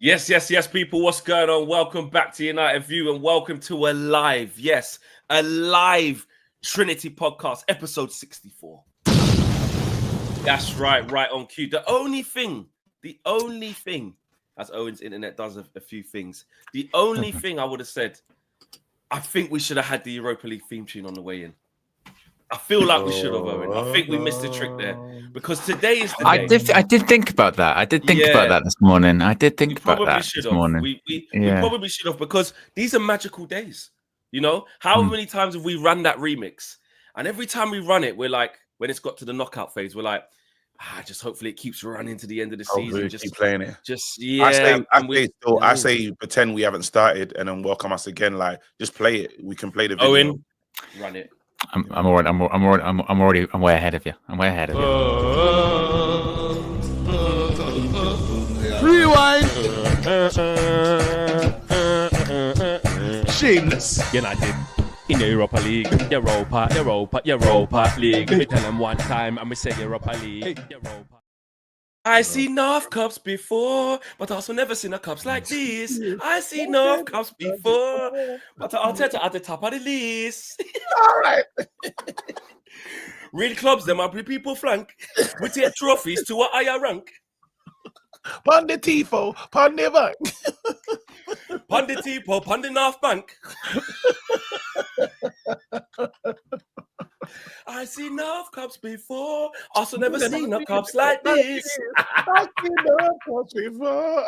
Yes, people. What's going on? Welcome back to United View and welcome to a live Trinity podcast, episode 64. That's right on cue. The only thing, as Owen's internet does a few things, the only thing I would have said, I think we should have had the Europa League theme tune on the way in. I feel like we should have, Owen. I think we missed the trick there because today is the day. I did think about that. I did think about that this morning. I did think about that this morning. We probably should have because these are magical days. You know, how many times have we run that remix? And every time we run it, we're like, when it's got to the knockout phase, we're like, just hopefully it keeps running to the end of the season. Just keep playing it. I say pretend we haven't started and then welcome us again. Like, just play it. We can play the video. Owen, run it. I'm way ahead of you. I'm way ahead of you. Rewind. Shameless. United in the Europa League. Europa League. We tell them one time and we say Europa League. Europa. I see North Cups before, but also never seen a cups like this. I see North Cups before, but Arteta at the top of the list. All right. Real clubs, them are people flank. We take trophies to a higher rank. Pon the Tifo, pon the bank. Pon the Tifo, pon the North Bank. I see North Cups before, also never seen a cups like this. I see North Cups before.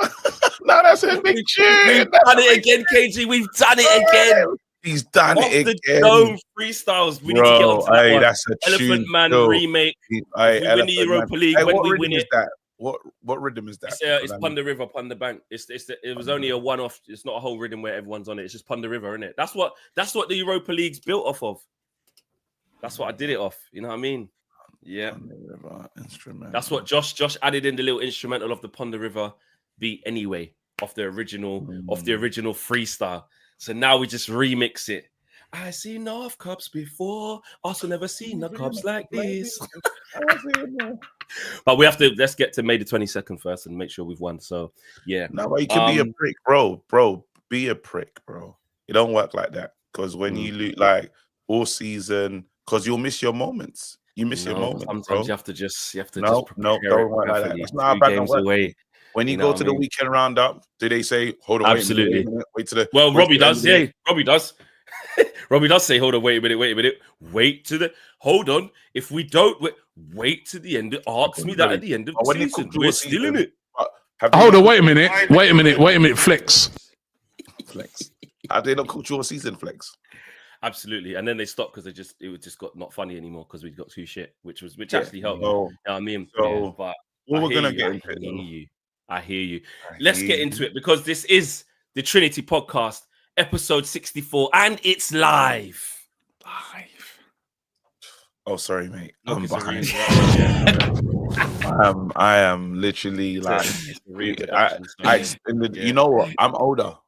Now that's a big tune. We've done it again, KG. We've done it again. He's done Off it the again. dome freestyles. We need to get on to that one. That's a Elephant tune, Man remake. We win the Europa League when we win it. What rhythm is that? It's Pon the River, Pon the Bank. It was only a one-off. It's not a whole rhythm where everyone's on it. It's just Pon the River, isn't it? That's what the Europa League's built off of. That's what I did it off. You know what I mean? Yeah. Instrumental. That's what Josh added in the little instrumental of the Pon the River beat anyway, off the original freestyle. So now we just remix it. I see North Cups before, also never seen a Cups like this. But let's get to May the 22nd first and make sure we've won. So yeah. No, but you can be a prick, bro. Be a prick, bro. It don't work like that. Because when you loot like all season, because you'll miss your moments. You miss your moments. Sometimes bro. you have to just don't work like that. That's not how bad it works. When you go to the weekend roundup, do they say, hold on, absolutely. Wait to the well, Robbie does, yeah. Robbie does. Robbie does say, hold on, wait a minute. Hold on. If we don't wait to the end, ask me that at the end of the season. We're still in it. Hold on, wait a minute, Flex. Have they not cooked your season, Flex? Absolutely. And then they stopped because it just got not funny anymore because we got too shit, which actually helped. You know what I mean? So, but we're gonna get into it. I hear you. Let's get into it because this is the Trinity podcast, episode 64, and it's live. Oh, sorry, mate. I'm behind. I am literally like, you know what? I'm older.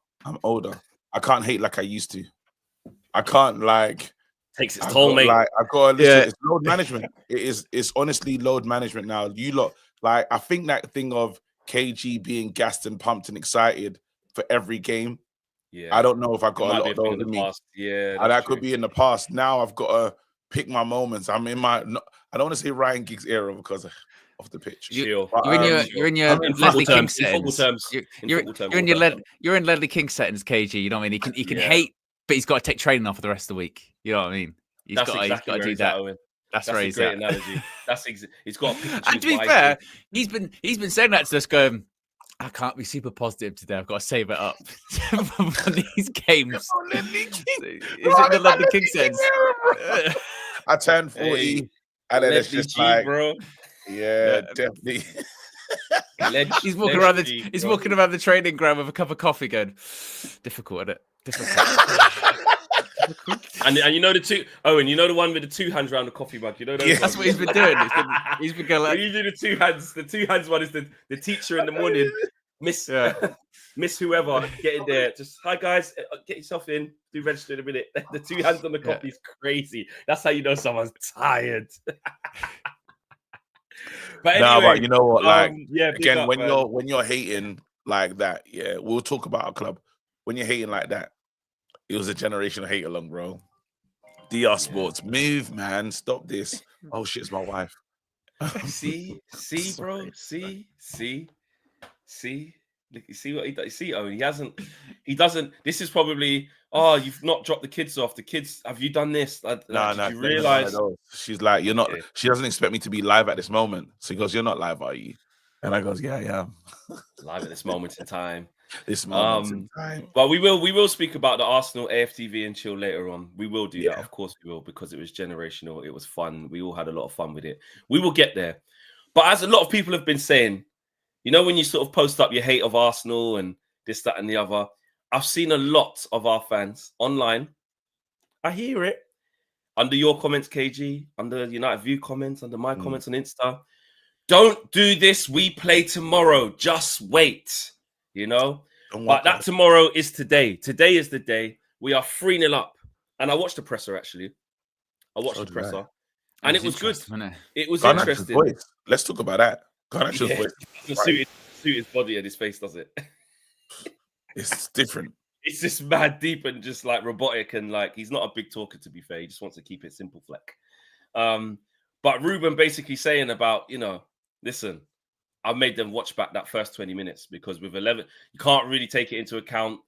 I can't hate like I used to. I can't takes its toll, mate. I've got to listen. It's load management. It's honestly load management now. You lot, I think that thing of KG being gassed and pumped and excited for every game. Yeah, I don't know if I got a lot of those in me. Yeah, that could be in the past. Now I've got to pick my moments. I'm in my. I don't want to say Ryan Giggs era because of the pitch. You're in your Ledley King settings. You're in Ledley King settings, KG. You know what I mean? He can hate, but he's got to take training off for the rest of the week. You know what I mean? He's got to do that. That's where he's at. Analogy. He's got. And to be fair, he's been saying that to us, going, I can't be super positive today. I've got to save it up for these games. He's in the Ledley King sense. I turned 40, and then it's just like, bro. Yeah, definitely. He's walking around the training ground with a cup of coffee, going, difficult, isn't it? Difficult. And you know the two, Owen, you know the one with the two hands around the coffee mug. You know those that's what he's been doing. He's been going like, when you do the two hands. The two hands one is the teacher in the morning, Miss whoever, get in there. Just hi guys, get yourself in. Do register in a minute. The two hands on the coffee is crazy. That's how you know someone's tired. But anyway, but you know what? Like, again, when you're hating, like that, yeah, we'll talk about our club. When you're hating like that, it was a generation of hate along, bro. DR Sports, move, man. Stop this. Oh shit, it's my wife. see, bro. See. Look, you see what he does. See, he doesn't. This is probably. Oh, you've not dropped the kids off. The kids, have you done this? Did you realize? She's like, you're not. Okay. She doesn't expect me to be live at this moment. So he goes, "You're not live, are you?" And I goes, "Yeah, I am." Live at this moment in time. But we will speak about the Arsenal AFTV and chill later on. We will do that, of course we will, because it was generational. It was fun. We all had a lot of fun with it. We will get there. But as a lot of people have been saying, you know, when you sort of post up your hate of Arsenal and this, that, and the other, I've seen a lot of our fans online. I hear it under your comments, KG, under United View comments, under my comments on Insta. Don't do this. We play tomorrow. Just wait. You know, but that tomorrow is today. Today is the day. We are 3-0 up. And I watched the presser, actually. And it was good. It was interesting. Voice. Let's talk about that. Garnacho's voice. Suit his body and his face, does it? It's different. It's just mad deep and just like robotic, and like he's not a big talker, to be fair. He just wants to keep it simple, Fleck. But Ruben basically saying about, you know, listen, I've made them watch back that first 20 minutes because with 11, you can't really take it into account.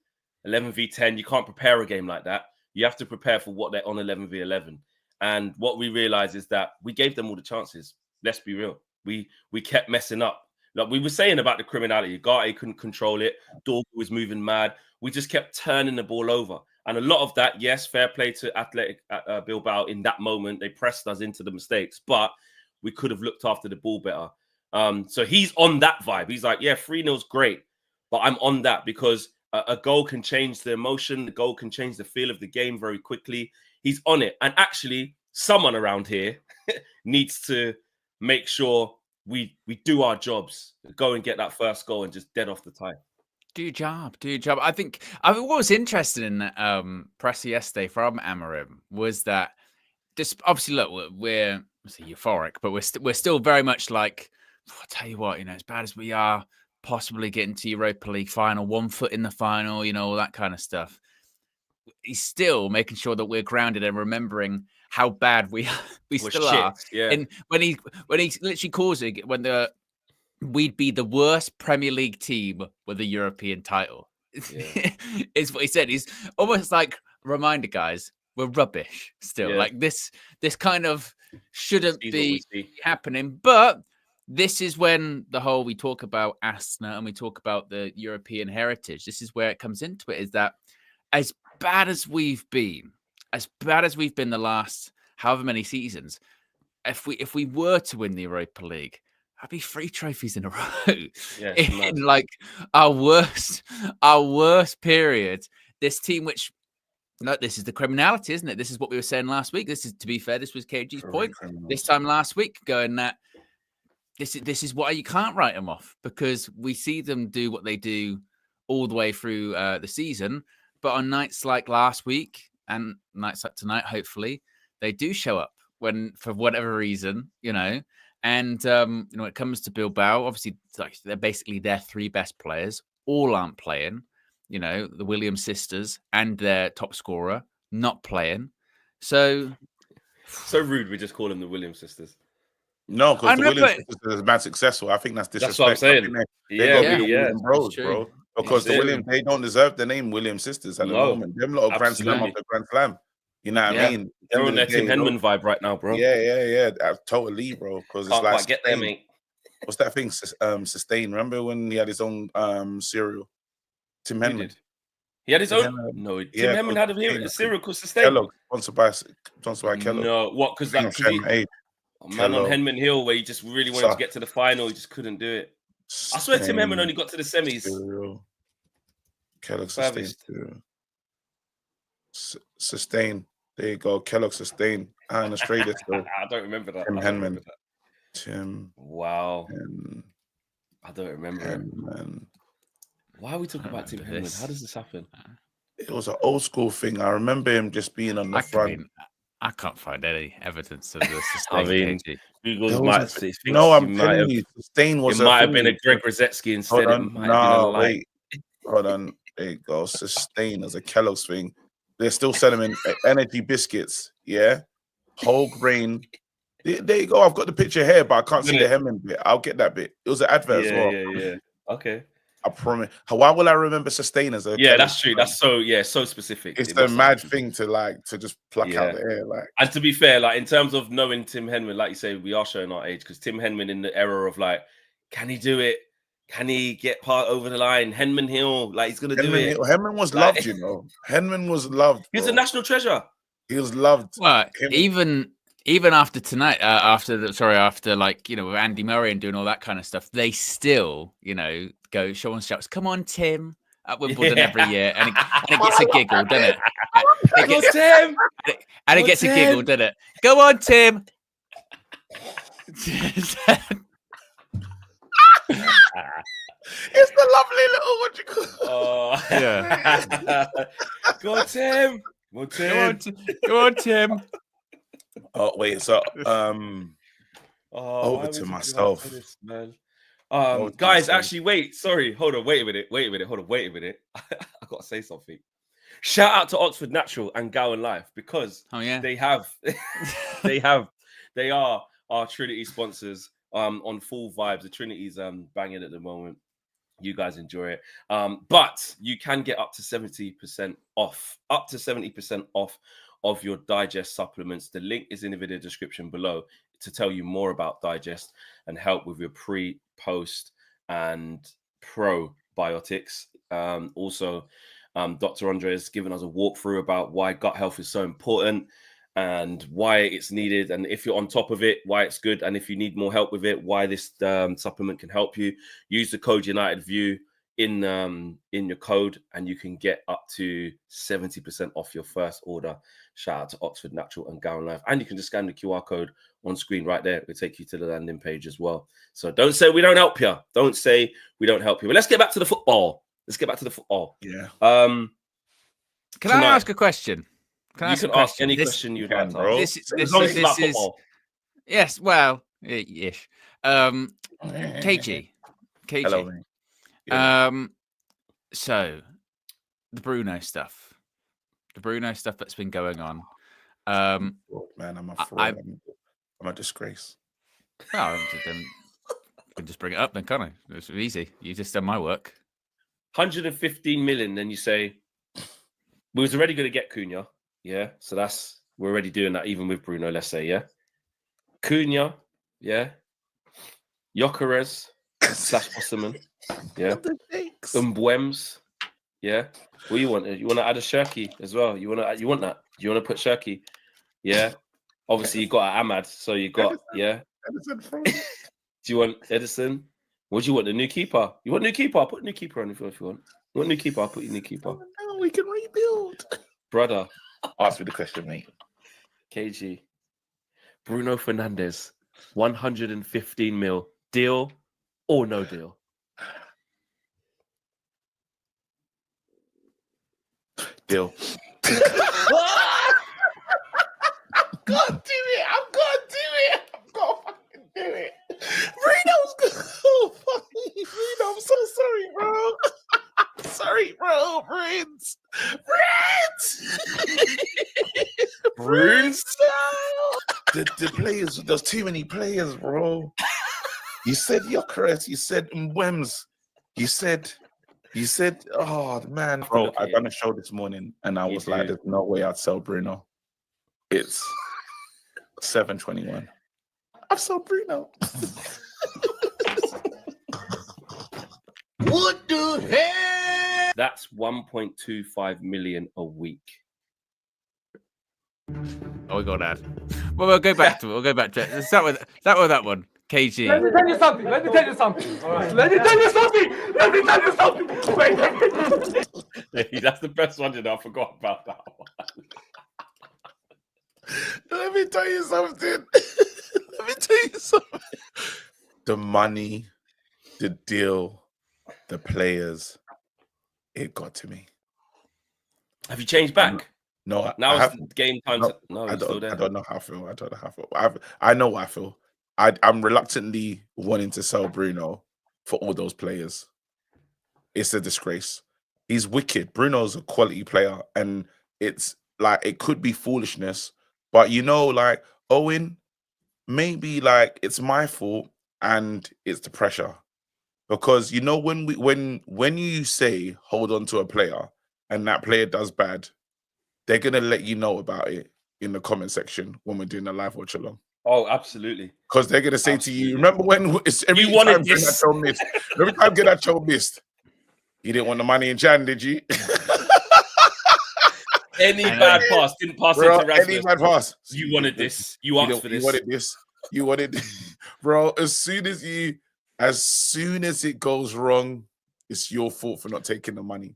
11v10, you can't prepare a game like that. You have to prepare for what they're on 11v11. And what we realized is that we gave them all the chances. Let's be real. We kept messing up. Like we were saying about the criminality. Garte couldn't control it. Dorgu was moving mad. We just kept turning the ball over. And a lot of that, yes, fair play to Athletic Bilbao in that moment. They pressed us into the mistakes, but we could have looked after the ball better. So he's on that vibe. He's like, yeah, 3-0's great, but I'm on that because a goal can change the emotion. The goal can change the feel of the game very quickly. He's on it. And actually, someone around here needs to make sure we do our jobs, go and get that first goal and just dead off the tie. Do your job. I think what was interesting in that presser yesterday from Amorim was that this, obviously, look, we're euphoric, but we're still very much like, I'll tell you what, you know, as bad as we are, possibly getting to Europa League final, 1 foot in the final, you know, all that kind of stuff. He's still making sure that we're grounded and remembering how bad we still are. Yeah. And when he literally calls it we'd be the worst Premier League team with a European title. Yeah. Is what he said. He's almost like, reminder, guys, we're rubbish still. Yeah. Like this kind of shouldn't be happening, but this is when we talk about Asna and we talk about the European heritage. This is where it comes into it, is that as bad as we've been the last however many seasons, if we were to win the Europa League, that'd be 3 trophies in a row. Yeah, in like our worst period. This team, which, no, this is the criminality, isn't it? This is what we were saying last week. This is, to be fair, this was KG's point this time last week, going that this is why you can't write them off, because we see them do what they do all the way through the season. But on nights like last week and nights like tonight, hopefully, they do show up when, for whatever reason, you know. And, you know, when it comes to Bilbao, obviously, like, they're basically their 3 best players. All aren't playing. You know, the Williams sisters and their top scorer not playing. So rude. We just call them the Williams sisters. No, because the Williams sisters is mad successful. I think that's disrespect. That's what I'm saying. Yeah. Bros, bro. Because the Williams, they don't deserve the name Williams sisters at the moment. Them lot of Grand Slam after Grand Slam. You know what I mean? They're on their Tim Henman vibe right now, bro. Yeah. Totally, bro. Because it's like, get there, mate. What's that thing? Sustain. Remember when he had his own cereal? Tim Henman. He had his own. No, Tim Henman had a cereal called Sustain. Kellogg, sponsored by Kellogg. No, what? Because that man on Henman Hill, where he just really wanted to get to the final, he just couldn't do it. I swear Tim Henman only got to the semis. Kellogg Sustain. There you go. Kellogg Sustain. In Australia still. I don't remember that. Tim Henman. Tim. Wow. I don't remember it. Why are we talking about Tim Henman? How does this happen? It was an old school thing. I remember him just being on the front. I can't find any evidence of the sustain KG. Google might. No, I'm telling you, sustain was. It might have been a Greg Rosetsky instead. It might have been a light. Wait. Hold on. There you go. Sustain as a Kellogg's thing. They're still selling them in energy biscuits. Yeah. Whole grain. There you go. I've got the picture here, but I can't see the hemming bit. I'll get that bit. It was an advert as well. Yeah. Okay. I promise. Why will I remember sustain as a Kellogg's? That's true. That's so specific. It's the mad thing to just pluck out the air. Like, and to be fair, like in terms of knowing Tim Henman, like you say, we are showing our age because Tim Henman in the era of like, can he do it? Can he get part over the line? Henman Hill, like he's gonna do it. Henman was loved, you know. Henman was loved. He's a national treasure. He was loved. Well, even after tonight, after like, you know, with Andy Murray and doing all that kind of stuff, they still, you know, go. Sean shouts, "Come on, Tim!" at Wimbledon every year, and it gets a giggle, doesn't it? Tim, and it gets a giggle, doesn't it? Go on, Tim. It's the lovely little what you call. Oh yeah. Go on, Tim. Go on, Tim. Oh wait, so over to myself. This, man? Guys, actually, wait. Sorry, hold on. Wait a minute. I gotta say something. Shout out to Oxford Natural and Gowan Life because they are our Trinity sponsors. On full vibes. The Trinity's banging at the moment. You guys enjoy it. But you can get up to 70% off. Up to 70% off of your Digest supplements. The link is in the video description below to tell you more about Digest and help with your pre, post, and probiotics. Also, Dr. Andre has given us a walkthrough about why gut health is so important and why it's needed, and if you're on top of it, why it's good, and if you need more help with it, why this supplement can help you. Use the code UnitedView in your code, and you can get up to 70% off your first order. Shout out to Oxford Natural and Gowan Life, and you can just scan the QR code on screen right there. It will take you to the landing page as well. So don't say we don't help you. Don't say we don't help you. But let's get back to the football. Yeah. Can I ask a question? You can ask any question you'd like, bro. This is yes, well, ish. KG. Hello, man. So the Bruno stuff that's been going on. Man, I'm a fraud. I'm a disgrace. Oh, I can just bring it up then, can't I? It's easy. You just done my work. 115 million. Then you say we was already going to get Cunha. Yeah, so we're already doing that even with Bruno, let's say, yeah. Cunha, yeah. Gyökeres / Osserman, yeah. Mbwems, yeah. What do you want? You want to add a Shirky as well? You want that? You want to put Shirky? Yeah. Obviously, you got Ahmad, so you got Edison. Do you want Edison? What do you want? The new keeper? You want new keeper? I'll put new keeper on if you want. You want new keeper? I'll put you new keeper. No, we can rebuild, brother. Ask me the question, mate. KG. Bruno Fernandes, 115 mil. Deal or no deal? Deal. I'm gonna do it. I'm gonna fucking do it. Bruno's good. Oh, Bruno, I'm so sorry, bro. Sorry, bro. Bruins. The players, there's too many players, bro. You said Gyökeres, you said Mbwems, you said, oh man, bro. I done a show this morning and I was like, there's no way I'd sell Bruno. It's 7:21. I've sold Bruno. What the hell? That's 1.25 million a week. Oh, we got that. Well, we'll go back to it. Let's start with that one. KG. Let me tell you something. All right. Let me tell you something. Hey, that's the best one, you know. I forgot about that one. Let me tell you something. The money, the deal, the players, it got to me. Have you changed back? No, now it's game time. No, I don't know how I feel. I know what I feel. I'm reluctantly wanting to sell Bruno for all those players. It's a disgrace. He's wicked. Bruno's a quality player, and it's like it could be foolishness, but like Owen, maybe like it's my fault and it's the pressure. Because when you say hold on to a player and that player does bad, they're gonna let you know about it in the comment section when we're doing a live watch along. Oh, absolutely. Because they're gonna say to you, remember when every time Garnacho missed, you didn't want the money in Jan, did you? Any bad pass didn't pass into Rasmus. Any bad pass. You wanted this. You asked for this. You wanted this. Bro, as soon as it goes wrong, it's your fault for not taking the money.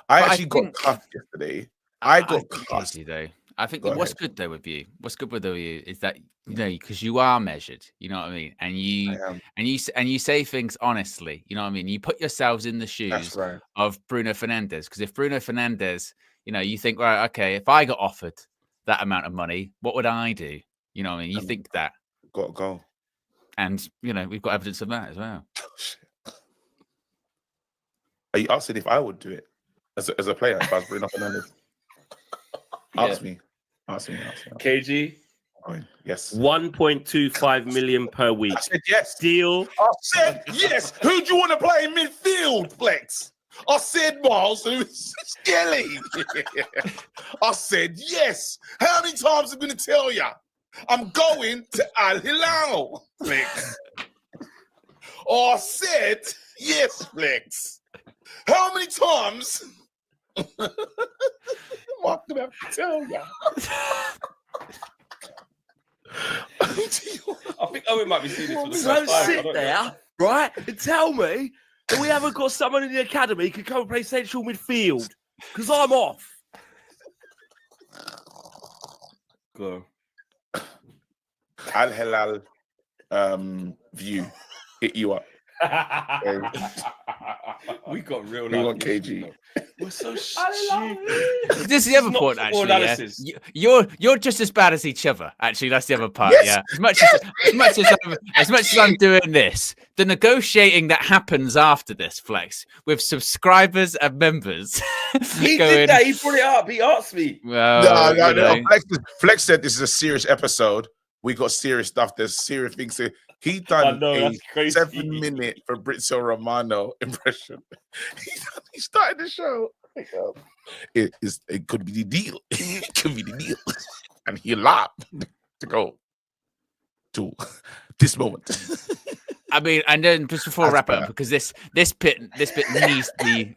I got cuffed yesterday. I got cuffed. I think what's good though with you is that because you are measured, you know what I mean, and you say things honestly, you know what I mean. You put yourselves in the shoes of Bruno Fernandes, because if Bruno Fernandes, you think, right, okay, if I got offered that amount of money, what would I do? You know what I mean. You think that got to go, and we've got evidence of that as well. Are you asking if I would do it as a player if I was Bruno Fernandes? Ask me. KG. Yes. 1.25 million per week. I said yes. Deal. I said yes. Who do you want to play in midfield, Flex? I said Miles Skelly. I said yes. How many times am I going to tell you? I'm going to Al Hilal, Flex. I said yes, Flex. How many times? What did I have to tell you? I think Owen might be seeing this for the first Don't time. sit there, right, and tell me that we haven't got someone in the academy who can come and play central midfield, because I'm off. Go. Al Hilal view hit you up. We got real. We want KG. We're so stupid. This is the other point, actually. Yeah? You're just as bad as each other. Actually, that's the other part. Yes. Yeah. As much as I'm doing this, the negotiating that happens after this, Flex, with subscribers and members. He did that. He brought it up. He asked me. Well, no. Flex said this is a serious episode. We got serious stuff. There's serious things. He done a 7-minute Fabrizio Romano impression. He started the show. It could be the deal. It could be the deal. And he laughed to go to this moment. I mean, and then just before I wrap up, because this bit needs to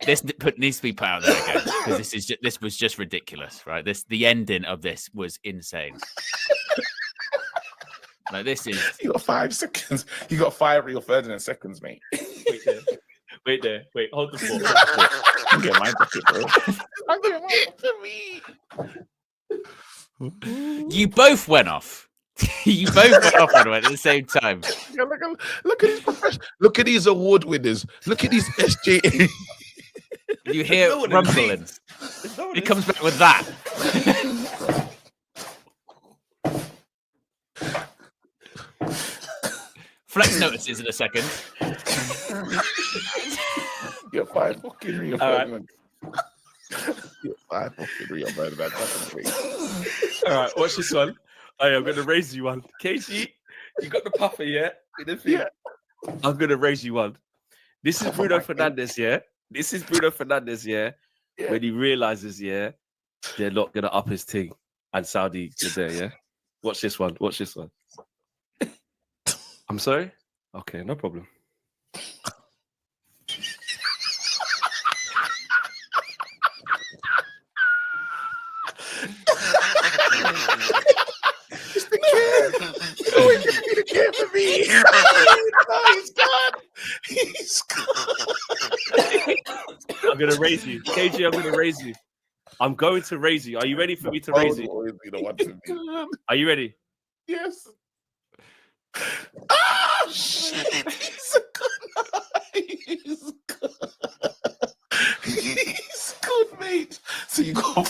be put out there again, because this was just ridiculous, right? The ending of this was insane. Like, this is. You got 5 seconds. You got 5 Rio Ferdinand seconds, mate. Wait there. Hold the fort. I'm getting my bucket, bro. I'm getting my bucket. You both went off. You both went off at the same time. Look at these professionals. Look at these award winners. Look at these SJ. You hear rumbling. He comes back with that. Flex notices in a second. You're 5 fucking Rio Ferdinand. You're 5 fucking Rio Ferdinand. All right, watch this one. I'm going to raise you one. Casey, you got the puffer, yeah? Yeah. I'm going to raise you one. This is Bruno Fernandes, yeah? This is Bruno Fernandes, yeah? When he realizes, yeah, they're not going to up his thing. And Saudi is there, yeah? Watch this one. I'm sorry? Okay, no problem. It's the kid. Oh, he can be the kid for me. No, he's gone. I'm going to raise you. KG, I'm going to raise you. I'm going to raise you. Are you ready for me to raise you? Are you ready? Yes. Oh, shit. He's good, mate. So you go.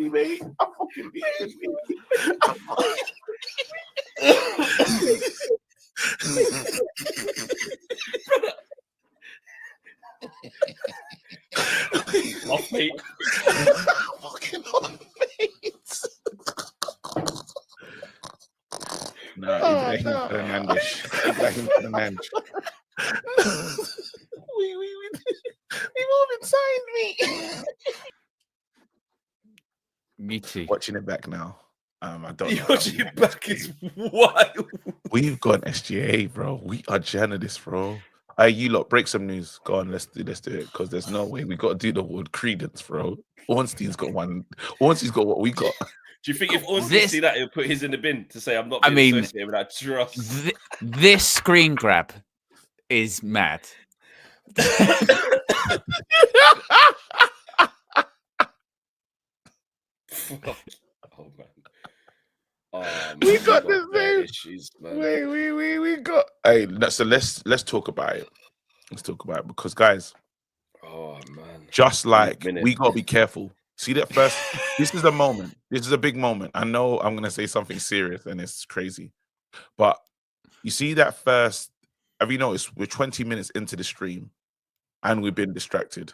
me, mate. I'm fucking beating me. Off, mate. Fucking off, mate. No, Ibrahim Fernandes. Ibrahim Fernandes. We've all been signed, me. Me too. Watching it back now. I don't know. Watching it back is wild. We've gone SGA, bro. We are journalists, bro. Hey, you lot, break some news. Go on, let's do it. Because there's no way we got to do the word credence, bro. Ornstein's got one. Ornstein's got what we got. Do you think if Ornstein see that, he'll put his in the bin to say, I'm not being associated with that trust? This screen grab is mad. Oh, man. We got this name. Issues, man. We got. Hey, so let's talk about it. Let's talk about it because, guys. Oh man. Just like we gotta be careful. See that first. This is a moment. This is a big moment. I know I'm gonna say something serious and it's crazy, but you see that first. Have you noticed we're 20 minutes into the stream and we've been distracted?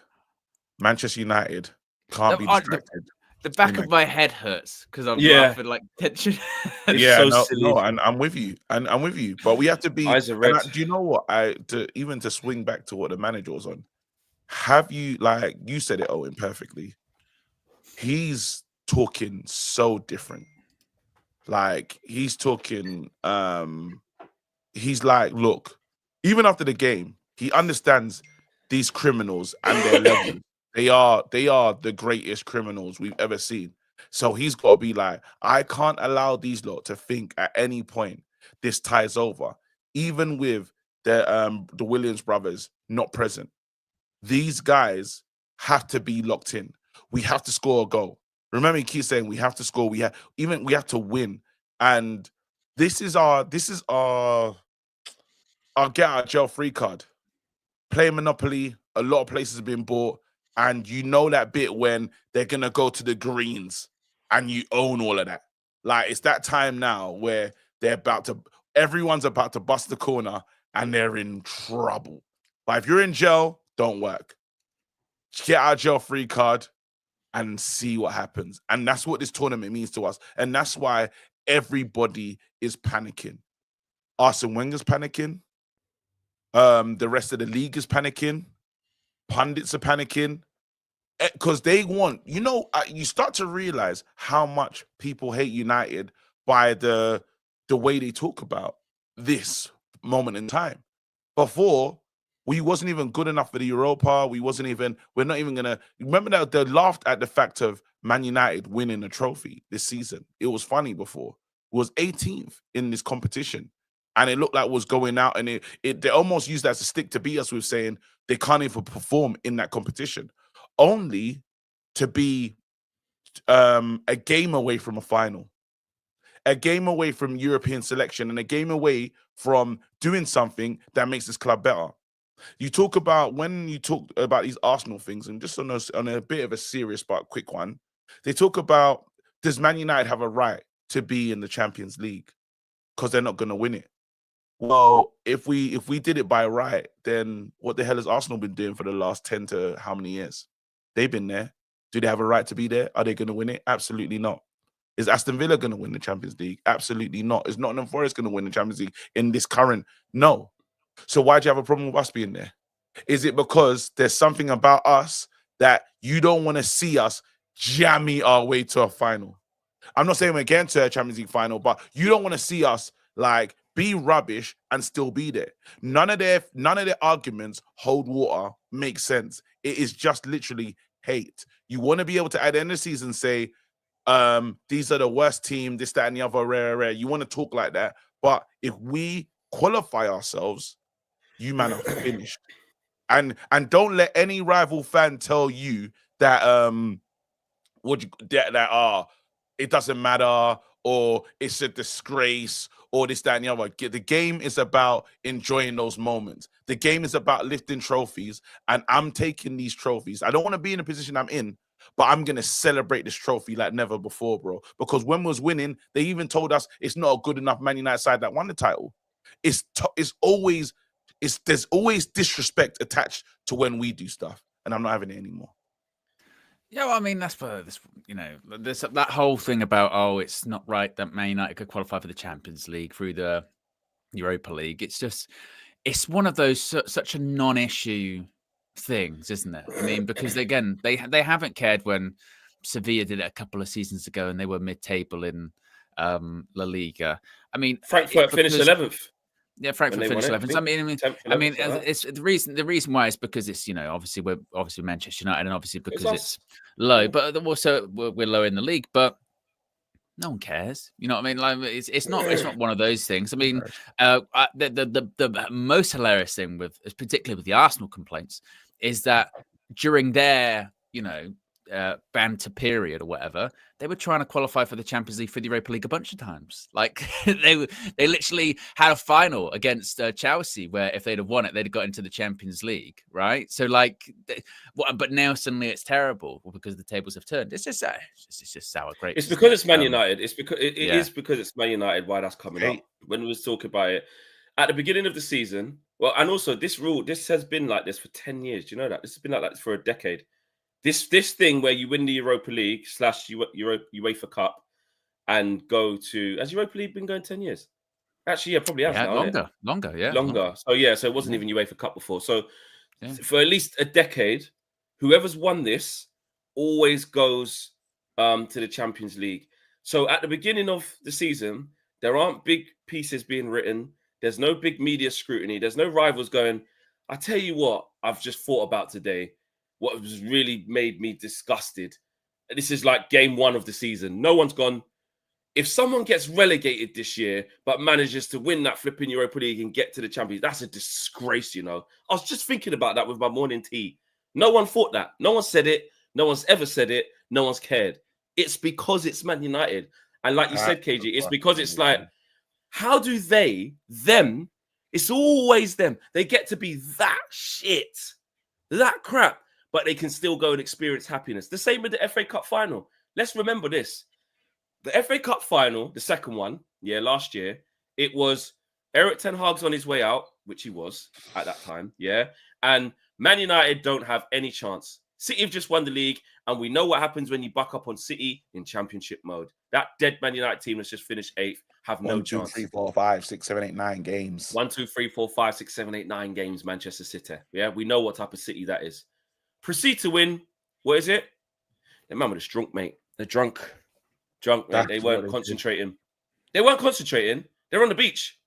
Manchester United can't be distracted. The back of my head hurts because I'm laughing like tension. No, and I'm with you, But we have to be. Eyes are red. Do you know what? To swing back to what the manager was on. Have you, like you said it, Owen, perfectly. He's talking so different. Like he's talking. He's like, look, even after the game, he understands these criminals and their level. They are the greatest criminals we've ever seen. So he's got to be like, I can't allow these lot to think at any point this ties over, even with the Williams brothers not present. These guys have to be locked in. We have to score a goal. Remember, he keeps saying we have to score. We have to win. And this is our get out of jail free card. Play Monopoly. A lot of places have been bought. And you know that bit when they're going to go to the greens and you own all of that. Like, it's that time now where everyone's about to bust the corner and they're in trouble. But if you're in jail, don't work. Get out of jail free card and see what happens. And that's what this tournament means to us. And that's why everybody is panicking. Arsene Wenger's panicking. The rest of the league is panicking. Pundits are panicking. Because they want, you start to realize how much people hate United by the way they talk about this moment in time. Before, we wasn't even good enough for the Europa. We're not even going to, remember that they laughed at the fact of Man United winning a trophy this season. It was funny before. It was 18th in this competition. And it looked like it was going out, and they almost used that as a stick to beat us with saying they can't even perform in that competition. Only to be a game away from a final, a game away from European selection, and a game away from doing something that makes this club better. You talk about, when you talk about these Arsenal things, and just on a bit of a serious but quick one, they talk about, does Man United have a right to be in the Champions League because they're not going to win it? Well, if we did it by right, then what the hell has Arsenal been doing for the last 10 to how many years? They've been there. Do they have a right to be there? Are they going to win it? Absolutely not. Is Aston Villa going to win the Champions League? Absolutely not. Is Nottingham Forest going to win the Champions League in this current? No. So why do you have a problem with us being there? Is it because there's something about us that you don't want to see us jammy our way to a final? I'm not saying we're getting to a Champions League final, but you don't want to see us like be rubbish and still be there. None of their arguments hold water, make sense. It is just literally hate. You want to be able to at the end of the season say, these are the worst team, this, that, and the other, rare. You want to talk like that. But if we qualify ourselves, you man are finished. And don't let any rival fan tell you that it doesn't matter, or it's a disgrace, or this, that, and the other. The game is about enjoying those moments. The game is about lifting trophies, and I'm taking these trophies. I don't want to be in the position I'm in, but I'm going to celebrate this trophy like never before, bro. Because when we was winning, they even told us it's not a good enough Man United side that won the title. There's always disrespect attached to when we do stuff, and I'm not having it anymore. Yeah, well, I mean, that's for this, there's that whole thing about, it's not right that Man United could qualify for the Champions League through the Europa League. It's one of those such a non-issue things, isn't it? I mean, because again, they haven't cared when Sevilla did it a couple of seasons ago and they were mid-table in La Liga. I mean, Frankfurt finished 11th. Yeah, Frankfurt finished 11th. It's the reason why is because it's obviously we're Manchester United and obviously because it's low, but also we're low in the league, but no one cares. You know what I mean? Like it's not one of those things. I mean, the most hilarious thing particularly with the Arsenal complaints is that during their banter period or whatever, they were trying to qualify for the Champions League for the Europa League a bunch of times. Like they literally had a final against Chelsea where if they'd have won it, they'd have got into the Champions League, right? So but now suddenly it's terrible because the tables have turned. It's just sour grapes. It's because it's Man United. It's because it is because it's Man United why that's coming up. When we was talking about it at the beginning of the season, well, and also this has been like this for 10 years. Do you know that? This has been like that for a decade. This thing where you win the Europa League / UEFA Cup and go to... Has Europa League been going 10 years? Actually, yeah, probably has now. Longer. So it wasn't even UEFA Cup before. So for at least a decade, whoever's won this always goes to the Champions League. So at the beginning of the season, there aren't big pieces being written. There's no big media scrutiny. There's no rivals going, I tell you what, I've just thought about today. What has really made me disgusted. This is like game 1 of the season. No one's gone. If someone gets relegated this year, but manages to win that flipping Europa League and get to the Champions, that's a disgrace, I was just thinking about that with my morning tea. No one thought that. No one said it. No one's ever said it. No one's cared. It's because it's Man United. And like you said, KG, it's because it's like, how do them, it's always them. They get to be that shit, that crap. But they can still go and experience happiness. The same with the FA Cup final. Let's remember this. The FA Cup final, the second one, last year, it was Eric Ten Hag's on his way out, which he was at that time, and Man United don't have any chance. City have just won the league, and we know what happens when you buck up on City in championship mode. That dead Man United team that's just finished 8th have no chance. 1, 2, 3, 4, 5, 6, 7, 8, 9 games. 1, 2, 3, 4, 5, 6, 7, 8, 9 games, Manchester City. Yeah, we know what type of City that is. Proceed to win. What is it? The man was drunk, mate. They're drunk. Mate. They weren't concentrating. They weren't concentrating. They're on the beach.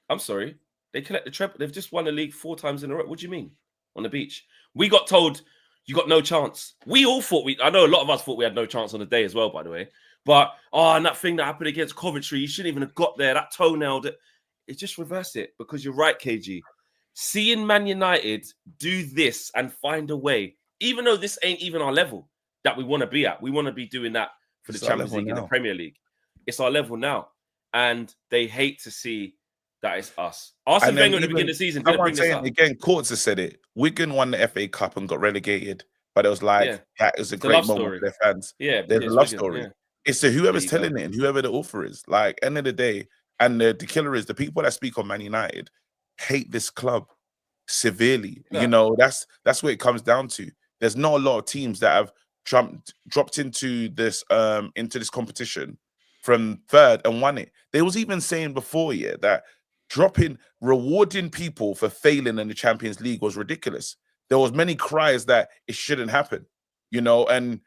I'm sorry. They collect the treble. They've just won the league 4 times in a row. What do you mean? On the beach. We got told you got no chance. We all thought I know a lot of us thought we had no chance on the day as well, by the way. But, and that thing that happened against Coventry, you shouldn't even have got there. That toenail, it just reversed it because you're right, KG. Seeing Man United do this and find a way, even though this ain't even our level that we want to be at. We want to be doing that for the Champions League and the Premier League. It's our level now. And they hate to see that it's us. Arsene Wenger at the beginning of the season didn't bring this up. Again, Courts has said it. Wigan won the FA Cup and got relegated. But it was like, that is a great moment for their fans. Yeah, there's a love story. Yeah. It's to whoever's telling it and whoever the author is. Like, end of the day, and the killer is the people that speak on Man United hate this club severely. Yeah. That's what it comes down to. There's not a lot of teams that have dropped into this competition from 3rd and won it. They was even saying before, that rewarding people for failing in the Champions League was ridiculous. There was many cries that it shouldn't happen, and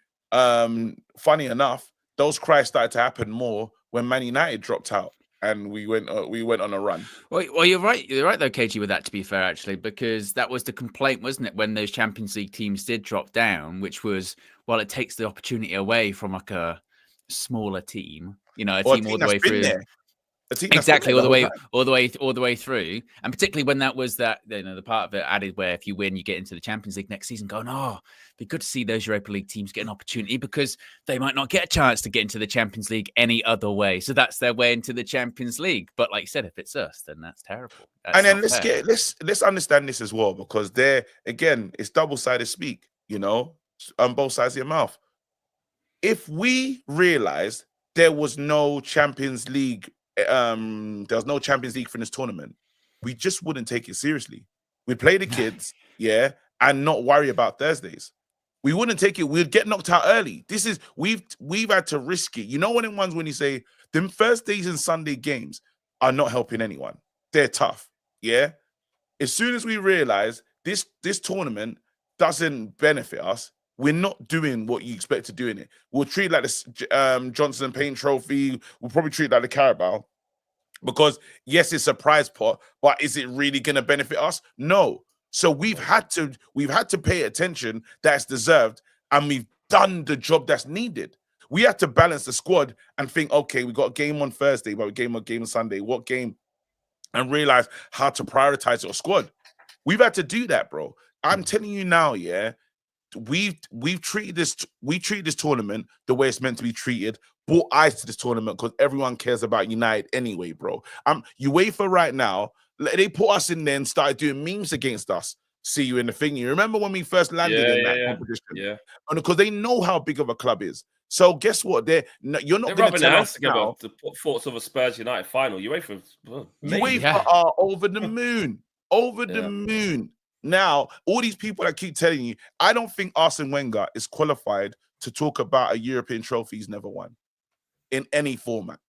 funny enough, those cries started to happen more when Man United dropped out. And we went on a run. Well, you're right. You're right, though, KG, with that, to be fair, actually, because that was the complaint, wasn't it, when those Champions League teams did drop down, which was, it takes the opportunity away from like a smaller team, a team all the way through. Exactly, all the way through, and particularly when that was the part of it added where if you win, you get into the Champions League next season. Going, it'd be good to see those Europa League teams get an opportunity because they might not get a chance to get into the Champions League any other way. So that's their way into the Champions League. But like you said, if it's us, then that's terrible. And then let's understand this as well, because it's double-sided speak. on both sides of your mouth. If we realized there was no Champions League, there was no Champions League for this tournament, we just wouldn't take it seriously. We'd play the kids, and not worry about Thursdays. We wouldn't take it. We'd get knocked out early. This is we've had to risk it. You know what? In ones when you say them Thursdays and Sunday games are not helping anyone. They're tough. Yeah. As soon as we realize this tournament doesn't benefit us, we're not doing what you expect to do in it. We'll treat it like the Johnson Paint Trophy. We'll probably treat it like the Carabao, because yes, it's a prize pot, but is it really going to benefit us? No. So we've had to pay attention that's deserved, and we've done the job that's needed. We had to balance the squad and think, okay, we got a game on Thursday, but a game on Sunday. What game? And realize how to prioritize your squad. We've had to do that, bro. I'm telling you now, we treat this tournament the way it's meant to be treated. Brought eyes to this tournament because everyone cares about United anyway, bro. UEFA right now, they put us in there and started doing memes against us. See you in the thing. You remember when we first landed in that competition? Yeah. And because they know how big of a club is. So guess what? You're not going to tell us now to put thoughts of a Spurs United final. UEFA are over the moon. Over the moon. Now, all these people that keep telling you, I don't think Arsene Wenger is qualified to talk about a European trophy he's never won in any format.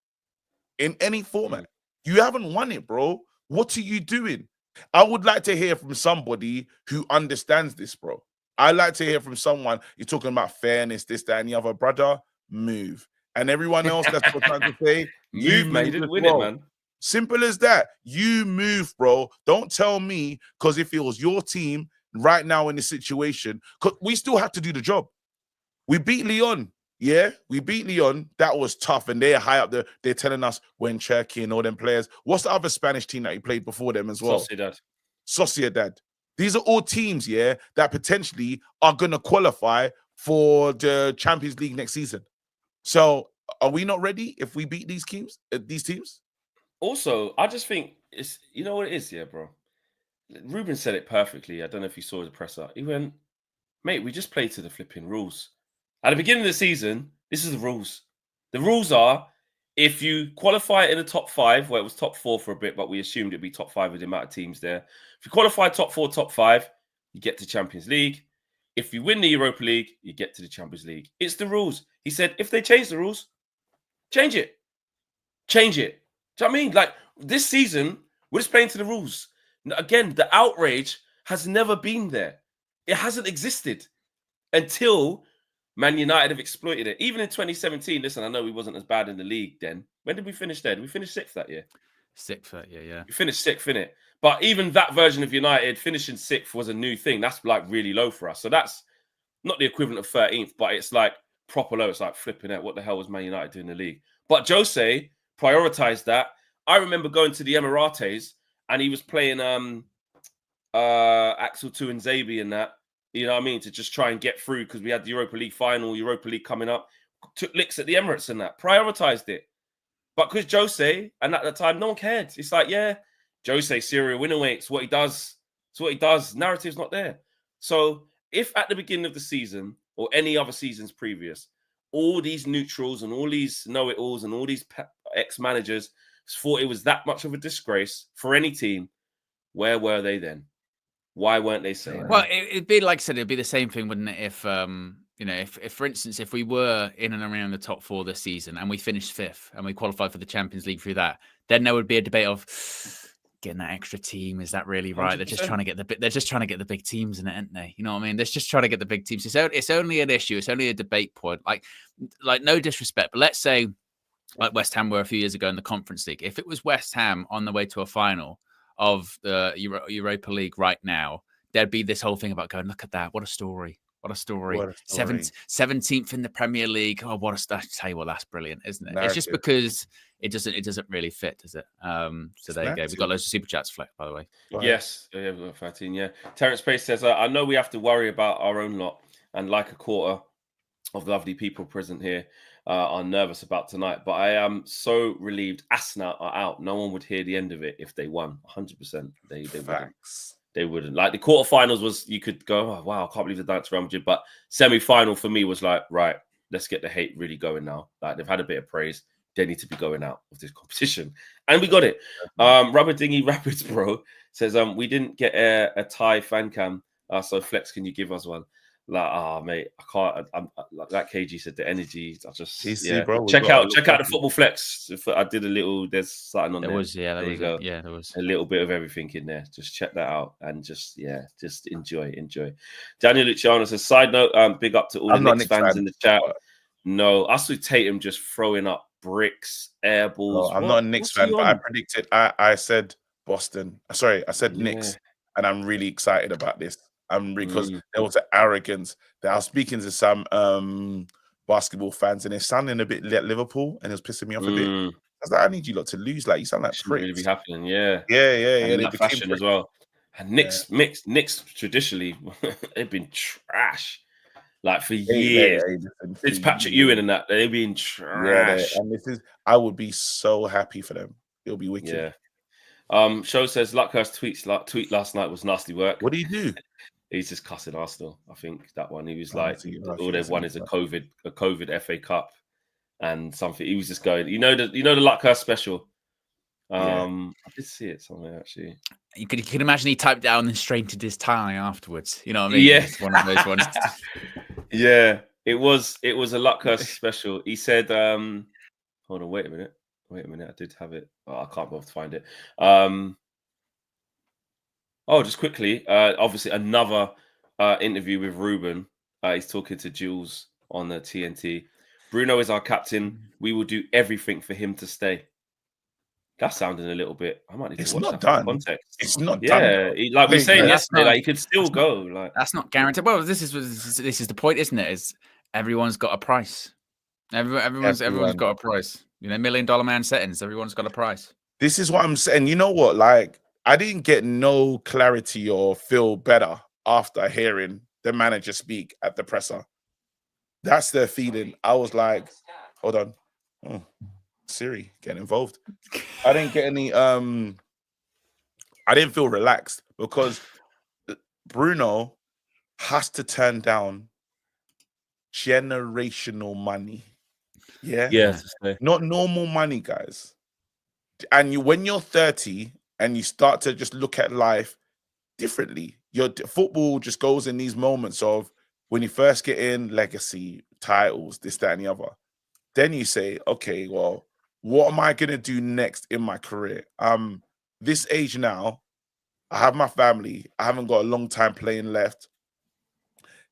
In any format. You haven't won it, bro. What are you doing? I would like to hear from somebody who understands this, bro. I like to hear from someone, you're talking about fairness, this, that, and the other. Brother, move. And everyone else that's trying to say, you made it, win it, man. Simple as that. You move, bro. Don't tell me, because if it was your team right now in this situation, because we still have to do the job. We beat Lyon. Yeah, we beat Lyon. That was tough. And they're high up there. They're telling us when Cherky and all them players. What's the other Spanish team that you played before them as well? Sociedad. These are all teams, that potentially are going to qualify for the Champions League next season. So are we not ready if we beat these teams? Also, I just think it's, you know what it is, bro? Ruben said it perfectly. I don't know if you saw the presser. He went, mate, we just played to the flipping rules. At the beginning of the season, this is the rules. The rules are, if you qualify in the top 5, where it was top 4 for a bit, but we assumed it'd be top 5 with the amount of teams there. If you qualify top 4, top 5, you get to Champions League. If you win the Europa League, you get to the Champions League. It's the rules. He said, if they change the rules, change it. Change it. Do you know what I mean? Like, this season, we're just playing to the rules. Again, the outrage has never been there. It hasn't existed until Man United have exploited it. Even in 2017, listen, I know we wasn't as bad in the league then. When did we finish there? Did we finish 6th that year? 6th that year, yeah. We finished 6th, innit? But even that version of United finishing 6th was a new thing. That's like really low for us. So that's not the equivalent of 13th, but it's like proper low. It's like flipping out. What the hell was Man United doing in the league? But Jose prioritized that. I remember going to the Emirates and he was playing Axel Tuanzebe and that. You know what I mean? To just try and get through because we had the Europa League final, Europa League coming up. Took licks at the Emirates and that. Prioritized it. But because Jose, and at the time, no one cared. It's like, Jose, serial winner weight. It's what he does. It's what he does. Narrative's not there. So if at the beginning of the season or any other seasons previous, all these neutrals and all these know-it-alls and all these ex-managers thought it was that much of a disgrace for any team, where were they then? Why weren't they saying? Well, it'd be like I said, it'd be the same thing, wouldn't it? If if for instance, if we were in and around the top 4 this season and we finished 5th and we qualified for the Champions League through that, then there would be a debate of getting that extra team. Is that really right? 100%. They're just trying to get the big teams in it, aren't they? You know what I mean? They're just trying to get the big teams. It's only an issue. It's only a debate point. Like no disrespect, but let's say like West Ham were a few years ago in the Conference League. If it was West Ham on the way to a final of the Europa League right now, there'd be this whole thing about going, look at that. What a story. What a story. 17th in the Premier League. Oh, I tell you what, that's brilliant, isn't it? Narrative. It's just because it doesn't really fit, does it? So there you go. We've got loads of super chats, Fleck, by the way. Yes. Yeah, we've got 13, yeah. Terence Pace says, I know we have to worry about our own lot, and like a quarter of the lovely people present here are nervous about tonight, but I am so relieved Asna are out. No one would hear the end of it if they won. 100%. They wouldn't. They wouldn't. Like the quarterfinals was, you could go, oh, wow, I can't believe they've done it to Real Madrid. But semi-final for me was like, right, let's get the hate really going now. Like they've had a bit of praise. They need to be going out of this competition. And we got it. Rubber Dinghy Rapids, bro, says, we didn't get a Thai fan cam. So Flex, can you give us one? Like, mate, I can't. I'm like that. KG said the energy. I just TC, bro, check out the Football Flex. I did a little. There's something on there. There was there was a little bit of everything in there. Just check that out and just enjoy. Daniel Luciano says, side note, big up to all the Knicks fans in the chat. No, I saw Tatum just throwing up bricks, air balls. No, I'm not a Knicks fan, but I predicted. I said Boston. Sorry, I said Knicks, and I'm really excited about this. Because there was an arrogance that I was speaking to some basketball fans, and they're sounding a bit like Liverpool, and it was pissing me off a bit. I was like, I need you lot to lose. Like, you sound like pricks. Really be happening, yeah. And that fashion as well. And Knicks traditionally, they've been trash. Like for years. It's Patrick Ewing and that. They've been trash. And I would be so happy for them. It'll be wicked. Yeah. Show says Luckhurst tweet last night was nasty work. What do you do? He's just cussing Arsenal. I think that one. He was like, all they've won is a COVID FA Cup and something. He was just going, the Luckhurst special. I did see it somewhere actually. You can imagine he typed down and straightened his tie afterwards. You know what I mean? Yeah, it's one of those ones. Yeah, it was a Luckhurst special. He said, hold on, wait a minute. I did have it. Oh, I can't bother to find it. Just quickly, obviously another interview with Ruben. He's talking to Jules on the TNT. Bruno is our captain. We will do everything for him to stay. That's sounding a little bit. I might need to watch that done. Context. It's not done. Yeah, like we were saying yesterday, like he could still go. Like that's not guaranteed. Well, this is the point, isn't it? Is everyone's got a price. Everyone's got a price. $1 million man settings. Everyone's got a price. This is what I'm saying. You know what? Like, I didn't get no clarity or feel better after hearing the manager speak at the presser. That's their feeling. I was like, hold on. Oh, Siri, get involved. I didn't get any, I didn't feel relaxed because Bruno has to turn down generational money. Yeah. Not normal money, guys. And when you're 30 and you start to just look at life differently, your football just goes in these moments of when you first get in, legacy, titles, this, that, and the other. Then you say, okay, well, what am I going to do next in my career? This age now, I have my family. I haven't got a long time playing left.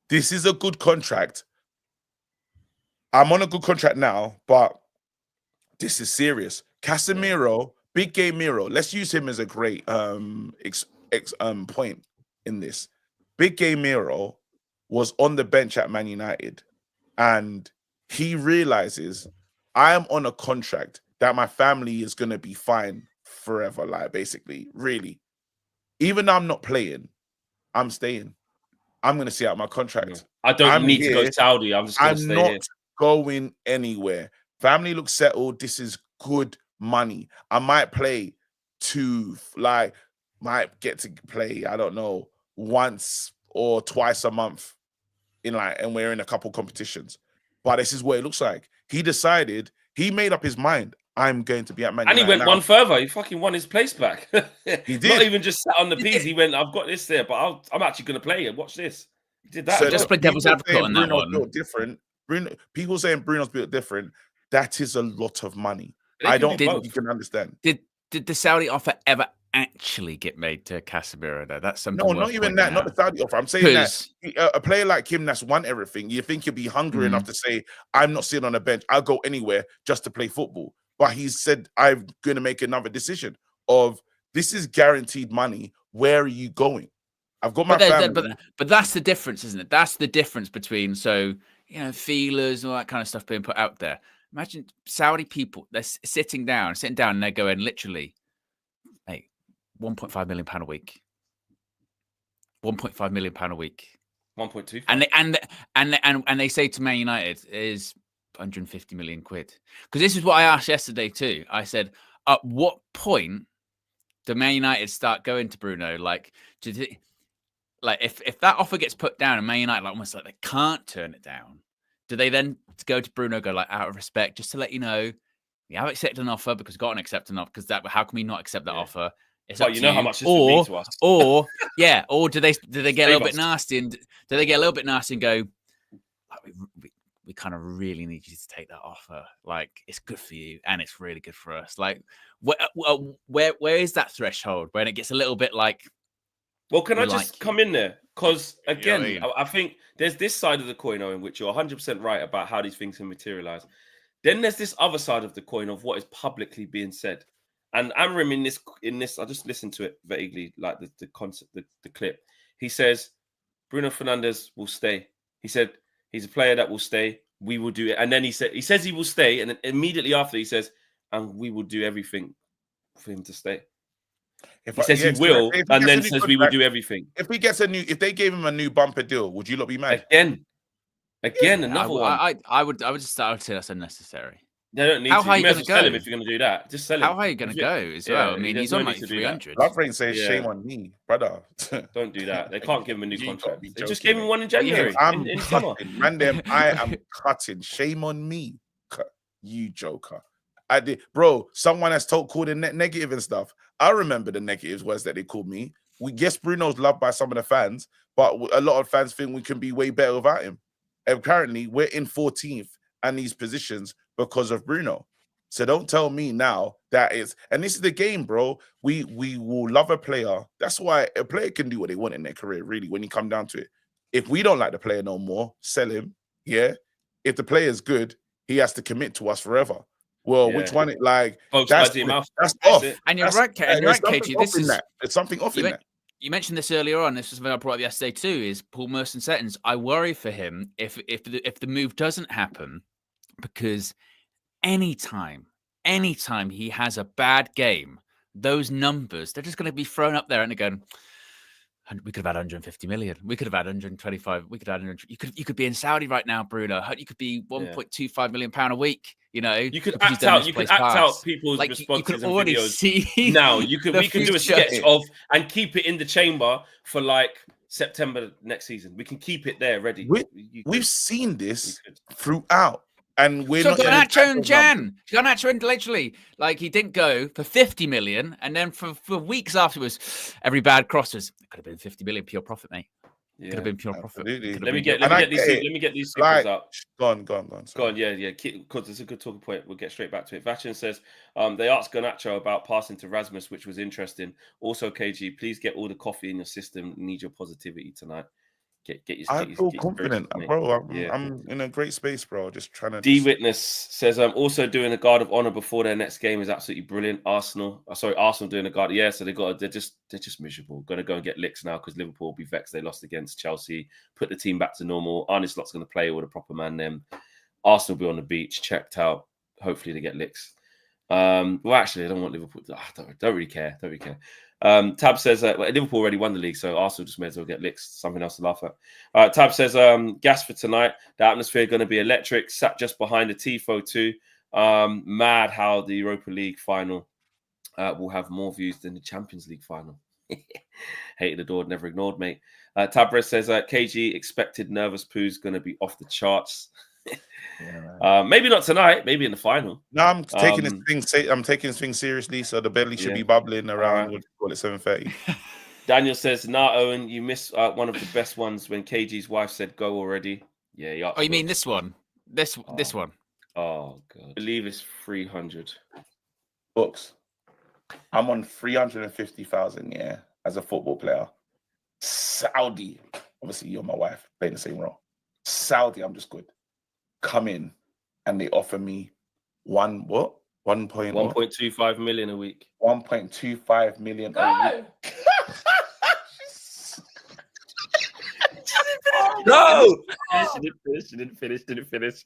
This is a good contract. I'm on a good contract now, but this is serious. Casemiro, big game Miro. Let's use him as a great point in this. Big game Miro was on the bench at Man United, and he realizes I am on a contract that my family is going to be fine forever. Like, basically, really, even though I'm not playing, I'm staying. I'm going to see out my contract. I don't need to go to Saudi. I'm just going to stay here. Going anywhere. Family looks settled. This is good money. I might play might get to play, I don't know, once or twice a month and we're in a couple competitions. But this is what it looks like. He made up his mind. I'm going to be at Man United. And he went one further. He fucking won his place back. He did. Not even just sat on the peas. He went, I've got this there, but I'm actually going to play it. Watch this. He did that. So just play devil's advocate on that one. Built different. People saying Bruno's built different. That is a lot of money. I don't think you can understand. Did the Saudi offer ever actually get made to Casemiro, though? That's something. No, not even that. Not the Saudi offer. I'm saying that a player like him that's won everything, you think he'll be hungry enough to say, I'm not sitting on a bench. I'll go anywhere just to play football. But he said, I'm going to make another decision of this is guaranteed money. Where are you going? I've got my family. But that's the difference, isn't it? That's the difference between, feelers and all that kind of stuff being put out there. Imagine Saudi people, they're sitting down and they're going literally, hey, £1.5 million a week. £1.5 million a week. 1.2. And they say to Man United is 150 million quid. Because this is what I asked yesterday too. I said, at what point do Man United start going to Bruno? Like, if that offer gets put down and Man United almost like they can't turn it down, do they then go to Bruno, go like, out of respect, just to let you know, we have accepted an offer because we've got an accepted offer, because how can we not accept that offer? It's well, up you to know you. how much this would mean to us. Or do they get a little bit nasty and go, we kind of really need you to take that offer. Like, it's good for you and it's really good for us. Like, where is that threshold when it gets a little bit like? Well, can I just come in there? Because again, I think there's this side of the coin, in which you're 100% right about how these things can materialize. Then there's this other side of the coin of what is publicly being said. And Amram in this, I just listened to it vaguely, like the concept, the clip. He says Bruno Fernandes will stay. He said he's a player that will stay. We will do it. And then he says he will stay. And then immediately after he says, and we will do everything for him to stay. He says he will, and then says we will do everything. If they gave him a new bumper deal, would you not be mad? Again, another one. I would say that's unnecessary. They don't need How to. high You are you may going to sell go? him if you're going to do that. Just sell him. How high are you going to go as well? I mean, he's on like 300. Love Rain says shame on me, brother. Don't do that. They can't give him a new contract. They just gave him one in January. In summer. I am cutting. Shame on me, you joker. I did, bro. Someone has called in negative and stuff. I remember the negatives words that they called me. We guess Bruno's loved by some of the fans, but a lot of fans think we can be way better without him. And currently, we're in 14th and these positions because of Bruno. So don't tell me now that it's, and this is the game, bro. We will love a player. That's why a player can do what they want in their career, really, when you come down to it. If we don't like the player no more, sell him. Yeah. If the player is good, he has to commit to us forever. Well, which one? Like, that's off. And you're right, KG. There's something off in that. You mentioned this earlier on. This was something I brought up yesterday too. Is Paul Merson-Settons? I worry for him if the move doesn't happen, because anytime he has a bad game, those numbers, they're just going to be thrown up there and they're going, we could have had 150 million. We could have had 125. We could have had 100. You could be in Saudi right now, Bruno. You could be 1.25 million £1 a week. You know, you could act out people's responses you could and already videos. See now we could do a sketch of and keep it in the chamber for like September next season. We can keep it there ready. We've seen this throughout. And we're not Garnacho and Jan. Garnacho and literally, like, he didn't go for 50 million, and then for weeks afterwards, every bad cross was, it could have been 50 million pure profit, mate. Could have been pure profit. Let me get these figures up. Go on. Yeah. Because it's a good talking point. We'll get straight back to it. Vachin says they asked Garnacho about passing to Rasmus, which was interesting. Also, KG, please get all the coffee in your system. Need your positivity tonight. I feel confident, bro. I'm in a great space, bro. Just trying to. D-Witness says I'm also doing a guard of honor before their next game is absolutely brilliant. Arsenal doing a guard. Yeah, so they're just miserable. Going to go and get licks now because Liverpool will be vexed. They lost against Chelsea. Put the team back to normal. Arne Slot's going to play with a proper man. Then Arsenal will be on the beach, checked out. Hopefully they get licks. Well, actually, I don't want Liverpool. Don't really care. Tab says Liverpool already won the league, so Arsenal just may as well get licks. Something else to laugh at. Tab says gas for tonight. The atmosphere going to be electric. Sat just behind the Tifo too. Mad how the Europa League final will have more views than the Champions League final. Hated adored, never ignored, mate. Tabrez says KG expected nervous poo's going to be off the charts. Maybe not tonight. Maybe in the final. No, I'm taking this thing seriously. So the belly should be bubbling around. We'll call it 7:30. Daniel says, "Nah, Owen, you missed one of the best ones when KG's wife said go already." Yeah. Oh, you mean this one? This one? Oh God, I believe it's 300 books. I'm on 350,000. Yeah, as a football player. Saudi, obviously you're my wife, playing the same role. Saudi, I'm just good. Come in and they offer me 1.25 million a week. 1.25 million a week. No! Didn't finish. Didn't finish.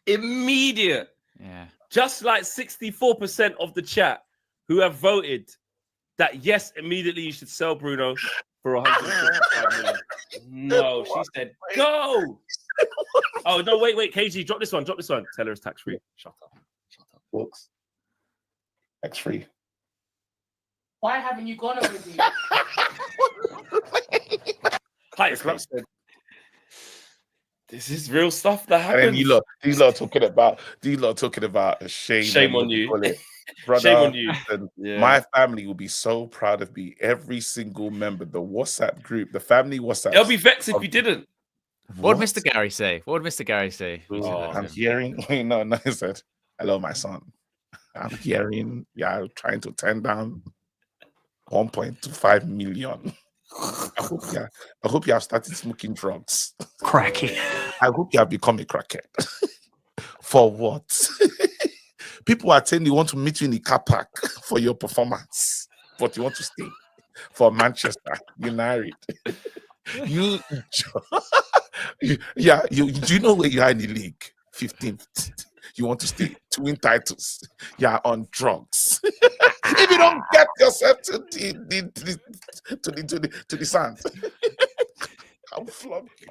Immediate. Yeah. Just like 64% of the chat who have voted that yes, immediately you should sell Bruno for 155 million. No, she said go. Oh no, wait, KG, drop this one. Tell her it's tax free. Shut up. Books. Tax free. Why haven't you gone already? Hi, this is real stuff that happens. And then these lot talking about a shame. Shame on you. Brother, Shame on you. Yeah. My family will be so proud of me. Every single member, the WhatsApp group, the family WhatsApp. They'll be vexed if you didn't. What would Mr. Gary say? I'm hearing. No, he said, "Hello, my son. I'm hearing. Yeah, trying to turn down 1.25 million. I hope you have started smoking drugs. Cracky. I hope you have become a crackhead. For what? People are saying they want to meet you in the car park for your performance, but you want to stay for Manchester United. You do you know where you are in the league? 15th. You want to stay to win titles. You are on drugs. If you don't get yourself to the sand, I'll flog you.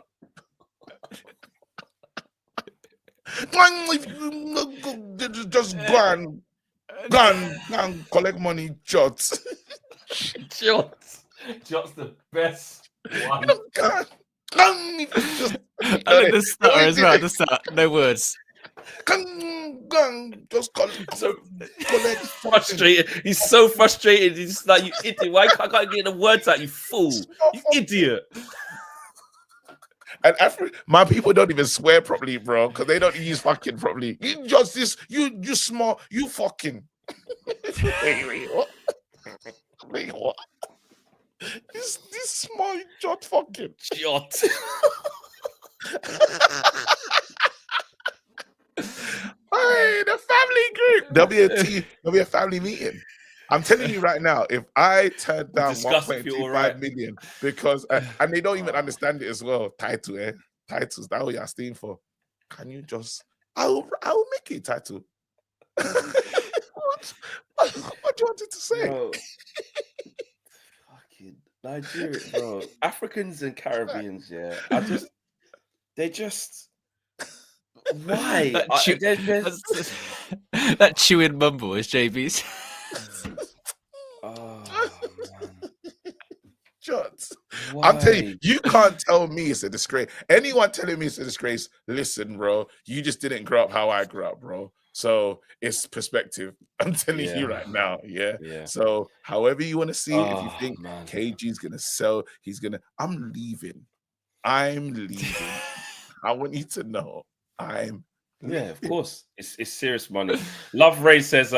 Just go and collect money, shots. Shots the best one. The start as well. The start. No words. Just collect. Frustrated. He's so frustrated. He's like, you idiot. Why can't I get the words out? You fool. You idiot. And my people don't even swear properly, bro, because they don't use fucking properly. You just this, you small, you fucking. Wait, what? Wait, what? This small jot fucking. Jot. Hey, the family group. There'll be a family meeting. I'm telling you right now, if I turn down 1.25 million because and they don't even understand it as well. Titles, that's what you're staying for. Can you just I'll make it title. What do you want it to say? Bro. Fucking Nigeria, bro. Africans and Caribbeans, yeah. They just why? That chewing mumble is JB's. Oh, man. Shots. I'm telling you, you can't tell me it's a disgrace. Anyone telling me it's a disgrace, listen, bro, you just didn't grow up how I grew up, bro. So it's perspective. I'm telling you right now, yeah. So however you want to see it, if you think KG's gonna sell, I'm leaving. I want you to know of course. It's serious money. Love Ray says,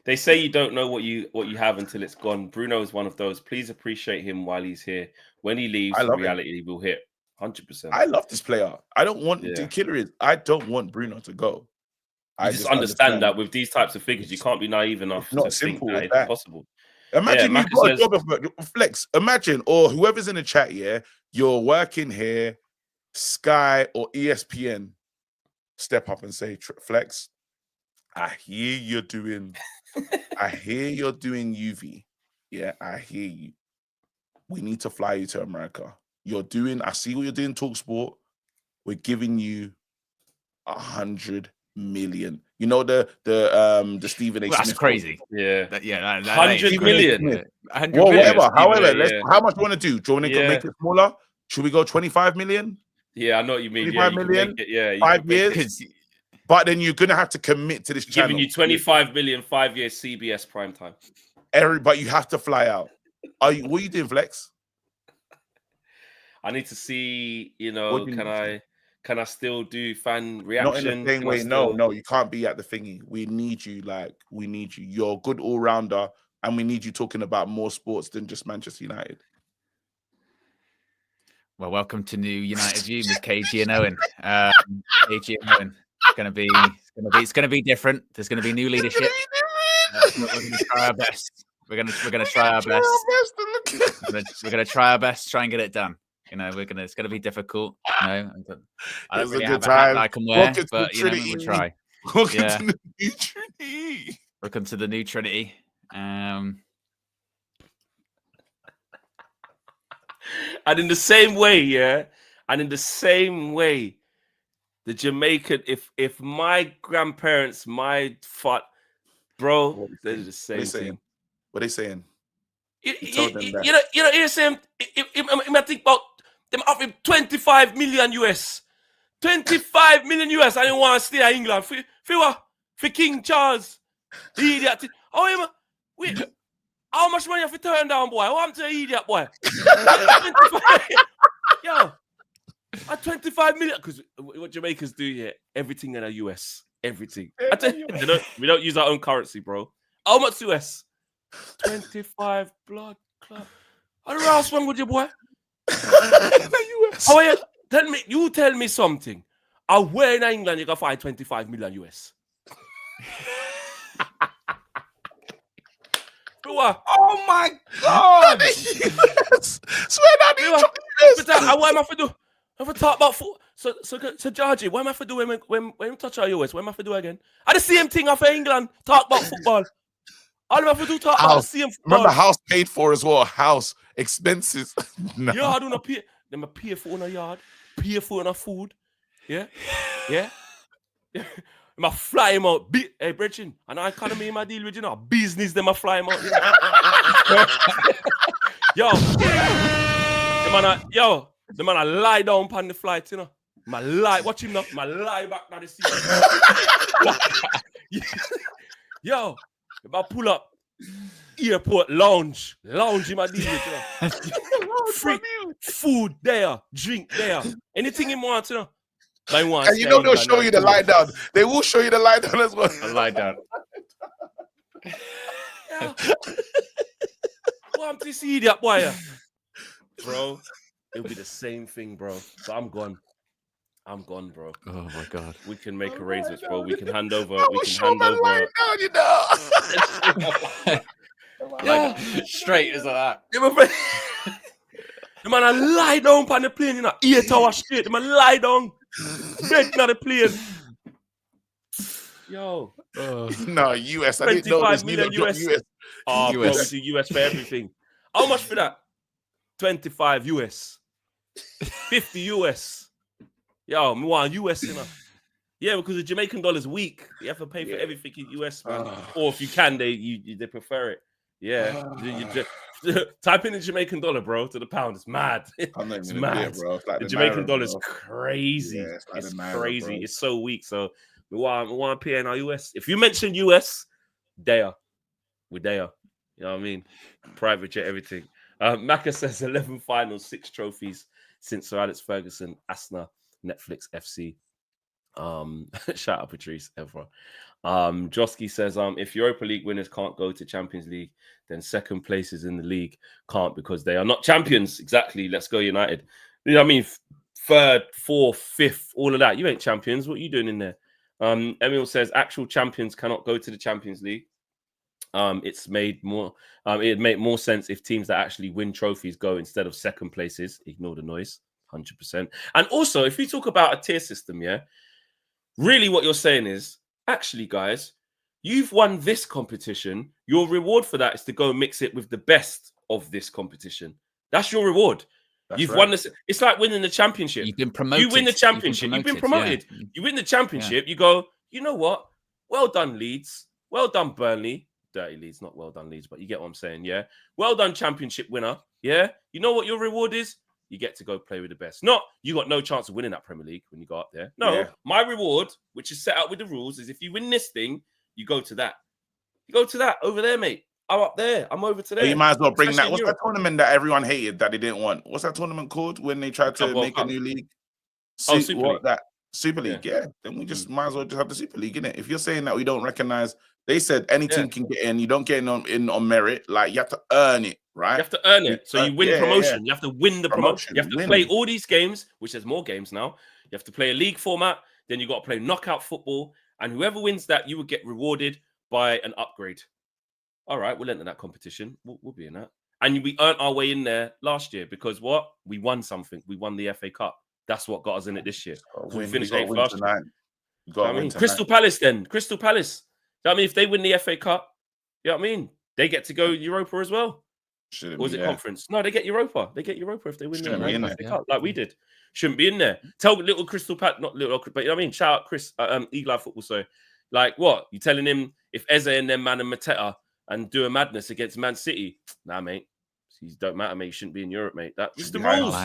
they say you don't know what you have until it's gone. Bruno is one of those. Please appreciate him while he's here. When he leaves, reality will hit 100%. I love this player. I don't want the killer is I don't want Bruno to go. I just understand that with these types of figures, you can't be naive enough to think that it's possible. Imagine you've got a job of Flex. Imagine, or whoever's in the chat, you're working here, Sky or ESPN. Step up and say, Flex, I hear you're doing UV. Yeah, I hear you. We need to fly you to America. I see what you're doing, TalkSport. We're giving you 100 million. You know the Stephen A. That's Smith crazy. Yeah. 100 million. 100 well, million. whatever. However, how much do you want to do? Do you want to make it smaller? Should we go 25 million? Yeah, I know what you mean. 25 million? 5 years? But then you're gonna have to commit to this channel. Giving you 25 million, 5 years CBS primetime. But you have to fly out. What are you doing, Flex? I need to see, can I still do fan reaction? Not in the same way. No, you can't be at the thingy. We need you. You're a good all-rounder, and we need you talking about more sports than just Manchester United. Well, welcome to New United View with KG and Owen. KG and Owen. It's gonna be different. There's gonna be new leadership. We're gonna try our best. We're gonna try our best. We're gonna try our best. Try and get it done. It's gonna be difficult. I don't really have a hat that I can wear, but we'll try. Welcome to the new Trinity. Welcome to the new Trinity. And in the same way, yeah, and in the same way, the Jamaican, if my grandparents, bro, they're the same thing. What are they saying? You're saying, I think about them offering 25 million US. 25 million US. I didn't want to stay in England. For King Charles. The idiot. Oh, wait. How much money have you turned down, boy? What happened to the idiot, boy? Yo, at 25 million. Because what Jamaicans do here, everything in the US. Everything. We don't use our own currency, bro. How much US? 25 blood club. How the last one would you, boy? US. Oh, yeah. Tell me something. Where in England you can find 25 million US? Oh my God! Yes. Swear that what am I for do? Have a talk about football. So Georgie, what am I for do when you touch our US? What am I for do again? The same thing for England. Talk about football. All I have to do talk about the same football. Remember, house paid for as well. House expenses. No. Yeah, I don't pay. Them pay for a yard, pay for a food. Yeah. I'm fly him out. Hey, Brechin, and I economy in my deal with business. Them fly him out. The man lie down on the flight. Watch him now. Lie back now the seat. Yo, if I pull up airport lounge in my deal with free food there, drink there, anything you want to know. And you know they'll show you the lie down. They will show you the lie down as well. A lie down. What to see that boy? Bro, it'll be the same thing, bro. So I'm gone, bro. Oh my God. We can make arrangements, bro. We can hand over. Lie down, you know. Straight as that. The man I lie down on the plane, 8 hours straight. The man lie down. Bed on the plane. Yo. No, US. I didn't know this. US. Oh, US. Bro, US for everything. How much for that? 25 US. 50 US. Yo, me want US, Yeah, because the Jamaican dollar's weak. You have to pay for everything in US, man. Or if you can, they prefer it. Yeah. Type in the Jamaican dollar, bro, to the pound. It's mad. It's mad. Bro. It's like the Jamaican dollar is crazy. Yeah, it's like crazy. It's so weak. So we want to pay in our US. If you mention US, we're there. You know what I mean? Private jet, everything. Maka says 11 finals, 6 trophies since Sir Alex Ferguson, Asna, Netflix, FC. Shout out Patrice Evra. Josky says, if Europa League winners can't go to Champions League, then second places in the league can't because they are not champions. Exactly. Let's go United. You know what I mean? 3rd, 4th, 5th, all of that. You ain't champions. What are you doing in there? Emil says actual champions cannot go to the Champions League. It'd make more sense if teams that actually win trophies go instead of second places. Ignore the noise. 100%. And also, if you talk about a tier system, yeah, really what you're saying is, actually, guys, you've won this competition. Your reward for that is to go mix it with the best of this competition. That's your reward. You've won this. It's like winning the championship. You've been promoted. You win the championship. You've been promoted. Yeah. You win the championship. Yeah. You go, you know what? Well done, Leeds. Well done, Burnley. Dirty Leeds, not well done, Leeds, but you get what I'm saying, yeah? Well done, championship winner, yeah? You know what your reward is? You get to go play with the best. Not, you got no chance of winning that Premier League when you go up there. No, my reward, which is set out with the rules, is if you win this thing, you go to that. You go to that over there, mate. I'm up there. I'm over to there. You might as well bring that. What's that tournament that everyone hated that they didn't want? What's that tournament called when they tried to make a new league? Super League. Super League, yeah. Then we just might as well just have the Super League, innit? If you're saying that we don't recognize, they said any team can get in. You don't get in on merit. Like, you have to earn it, right? You have to earn it. So you win promotion. You have to win the promotion. You have to play all these games, which there's more games now. You have to play a league format. Then you got to play knockout football. And whoever wins that, you will get rewarded by an upgrade. All right, we'll enter that competition. We'll be in that. And we earned our way in there last year because what? We won something. We won the FA Cup. That's what got us in it this year. We finished 8th last year. Crystal Palace then. Crystal Palace. I mean, if they win the FA Cup, you know what I mean? They get to go Europa as well. Or was it conference? No, they get Europa. They get Europa if they win the Cup, like we did. Shouldn't be in there. Tell little Crystal Pat, not little, but you know what I mean? Shout out Chris, Eagle Eye Football. So, like, what? You telling him if Eze and them man and Mateta and do a madness against Man City? Nah, mate. These don't matter, mate. You shouldn't be in Europe, mate. That's the rules.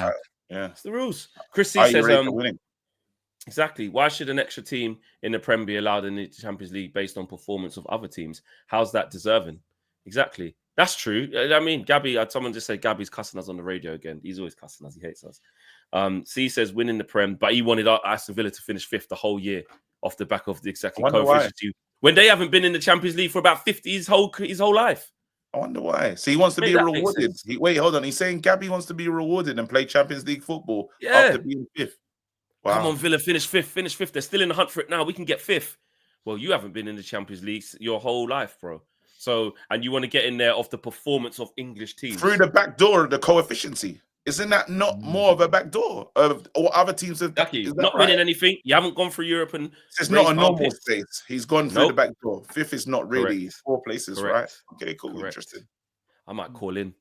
Yeah, it's the rules. Chris C says, exactly. Why should an extra team in the Prem be allowed in the Champions League based on performance of other teams? How's that deserving? Exactly. That's true. I mean, Gabby, someone just said Gabby's cussing us on the radio again. He's always cussing us. He hates us. C says winning the Prem, but he wanted Aston Villa to finish 5th the whole year off the back of the exactly coefficient. When they haven't been in the Champions League for about 50 his whole life. I wonder why. So he wants to be rewarded. Wait, hold on. He's saying Gabby wants to be rewarded and play Champions League football after being 5th. Wow. Come on, Villa, finish 5th. They're still in the hunt for it now. We can get 5th. Well, you haven't been in the Champions League your whole life, bro. So, and you want to get in there off the performance of English teams. Through the back door, the coefficiency. Isn't that not more of a back door of what other teams have done? Not winning anything. You haven't gone through Europe and it's not a normal space. He's gone through the back door. 5th is not really 4 places, right? Okay, cool. Interesting. I might call in.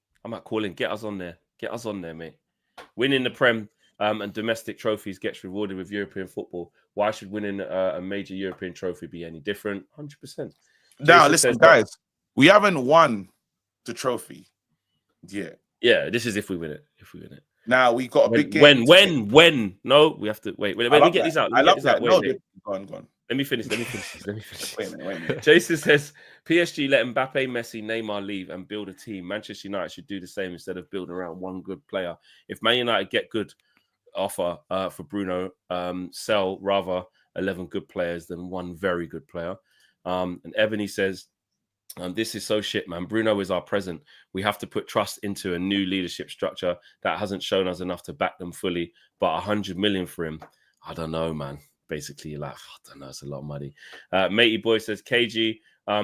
Get us on there. Mate. Winning the Prem and domestic trophies gets rewarded with European football. Why should winning a major European trophy be any different? 100%. Now, listen, guys. We haven't won the trophy yet. Yeah, this is if we win it. Now we got a big game. When? No, we have to wait. Let me get these out. I love that. No, go on. Let me finish. Wait a minute. Jason says PSG let Mbappe, Messi, Neymar leave and build a team. Manchester United should do the same instead of building around one good player. If Man United get good offer for Bruno, sell rather 11 good players than one very good player. And Ebony says, this is so shit, man. Bruno is our present. We have to put trust into a new leadership structure that hasn't shown us enough to back them fully. But 100 million for him, I don't know, man. Basically, like, I don't know, it's a lot of money. Matey Boy says KG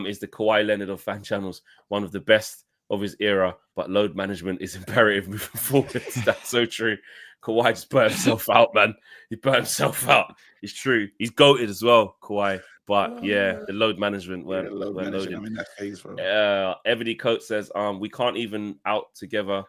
is the Kawhi Leonard of fan channels, one of the best of his era, but load management is imperative moving forward. That's so true. Kawhi just burnt himself out, man. He burnt himself out. It's true. He's goated as well, Kawhi. But yeah, the load management weren't loaded. I'm in that phase, bro. Evody Coates says, we can't even put together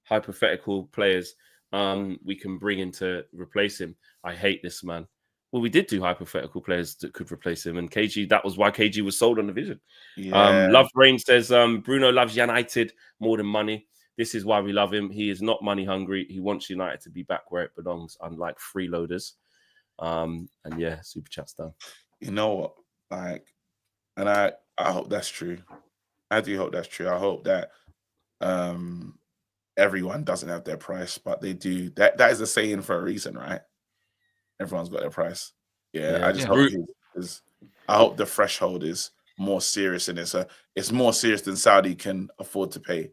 hypothetical players we can bring in to replace him. I hate this, man. Well, we did do hypothetical players that could replace him, and KG, that was why KG was sold on the vision. Yeah. Love Rain says, Bruno loves United more than money. This is why we love him. He is not money hungry. He wants United to be back where it belongs, unlike freeloaders. And yeah, super chat's done. You know what? Like, and I hope that's true. I do hope that's true. I hope that everyone doesn't have their price, but they do. That is a saying for a reason, right? Everyone's got their price. Yeah, I just hope I hope the threshold is more serious, and it's more serious than Saudi can afford to pay.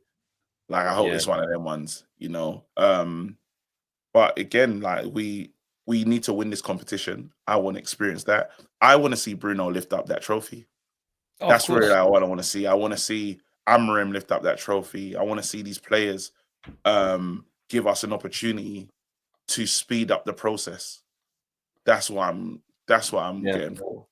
Like, I hope it's one of them ones, you know. But again, like we need to win this competition. I want to experience that. I want to see Bruno lift up that trophy. That's really what I want to see. I want to see Amorim lift up that trophy. I want to see these players give us an opportunity to speed up the process. That's what I'm getting for.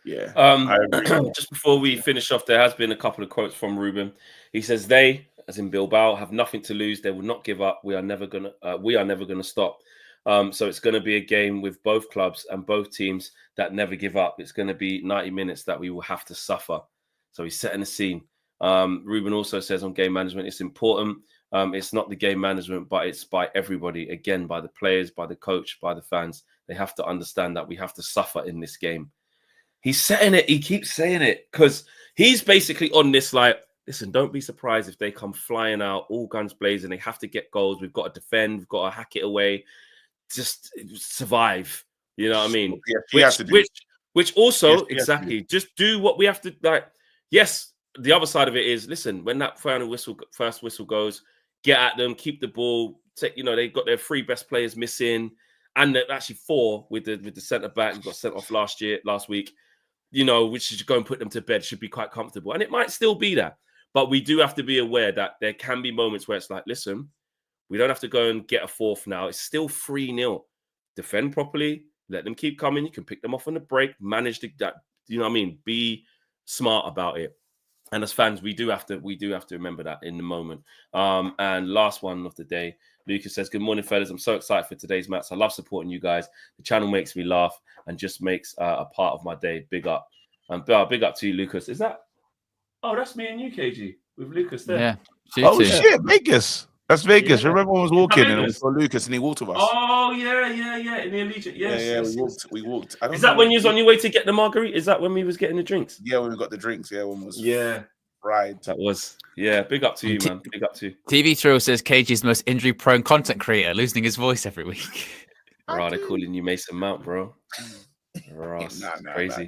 Yeah. I agree. Just before we finish off, there has been a couple of quotes from Ruben. He says, "They, as in Bilbao, have nothing to lose. They will not give up. We are never gonna stop. So it's going to be a game with both clubs and both teams that never give up. It's going to be 90 minutes that we will have to suffer." So he's setting the scene. Ruben also says on game management, it's important. It's not the game management, but it's by everybody. Again, by the players, by the coach, by the fans. They have to understand that we have to suffer in this game. He's setting it. He keeps saying it because he's basically on this like, listen, don't be surprised if they come flying out, all guns blazing. They have to get goals. We've got to defend. We've got to hack it away. Just survive. You know what I mean? Which also, exactly, just do what we have to. Like, yes, the other side of it is, listen, when that first whistle goes, get at them, keep the ball. They've got their 3 best players missing, and they're actually 4 with the centre back who got sent off last week. Which should go and put them to bed, should be quite comfortable, and it might still be that. But we do have to be aware that there can be moments where it's like, listen, we don't have to go and get a 4th now. It's still 3-0. Defend properly. Let them keep coming. You can pick them off on the break. Manage that. You know what I mean? Be smart about it. And as fans, we do have to remember that in the moment. And last one of the day, Lucas says, "Good morning, fellas. I'm so excited for today's match. I love supporting you guys. The channel makes me laugh and just makes a part of my day. Big up." And big up to you, Lucas. Is that? Oh, that's me and you, KG, with Lucas there. Yeah. Oh shit, Vegas. That's Vegas. Yeah. Remember when I was walking and we saw Lucas and he walked with us. Oh yeah. In the Allegiant. Yes, we walked. Is that when you was on your way to get the margarita? Is that when we was getting the drinks? Yeah, when we got the drinks. Yeah, when we was right. That was big up to you, man. Big up to you. TV Thrill says KG's the most injury-prone content creator, losing his voice every week. Bro, they're calling you Mason Mount, bro. Ross, crazy,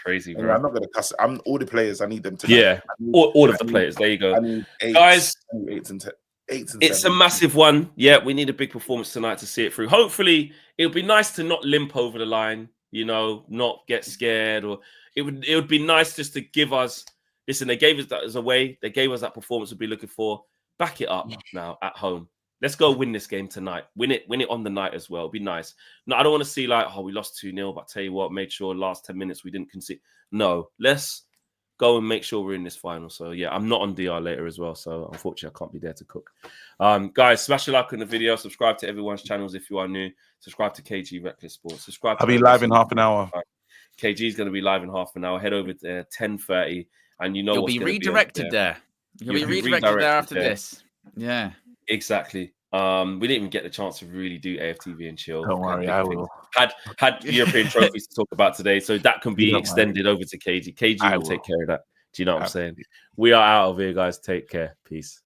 crazy, bro. I'm not gonna cuss. I'm all the players. I need them to. Yeah, all of the players. There you go, guys. Eights and it's a massive one. Yeah, we need a big performance tonight to see it through. Hopefully, it would be nice to not limp over the line. You know, not get scared, or it would be nice just to give us. Listen, they gave us that as a way. They gave us that performance we'd be looking for. Back it up now at home. Let's go win this game tonight. Win it on the night as well. It'd be nice. No, I don't want to see like, we lost 2-0, but I tell you what, made sure last 10 minutes we didn't concede. No, let's go and make sure we're in this final. So yeah, I'm not on DR later as well. So unfortunately, I can't be there to cook. Guys, smash a like on the video. Subscribe to everyone's channels if you are new. Subscribe to KG Reckless Sports. Subscribe. I'll be live in half an hour. KG is going to be live in half an hour. Head over to 10:30, and you know you'll be redirected there. You'll be redirected there after this. Yeah, exactly. We didn't even get the chance to really do AFTV and chill. Don't worry, I will. Had European trophies to talk about today, so that can be extended over to KG. KG will take care of that. Do you know what I'm saying? We are out of here, guys. Take care. Peace.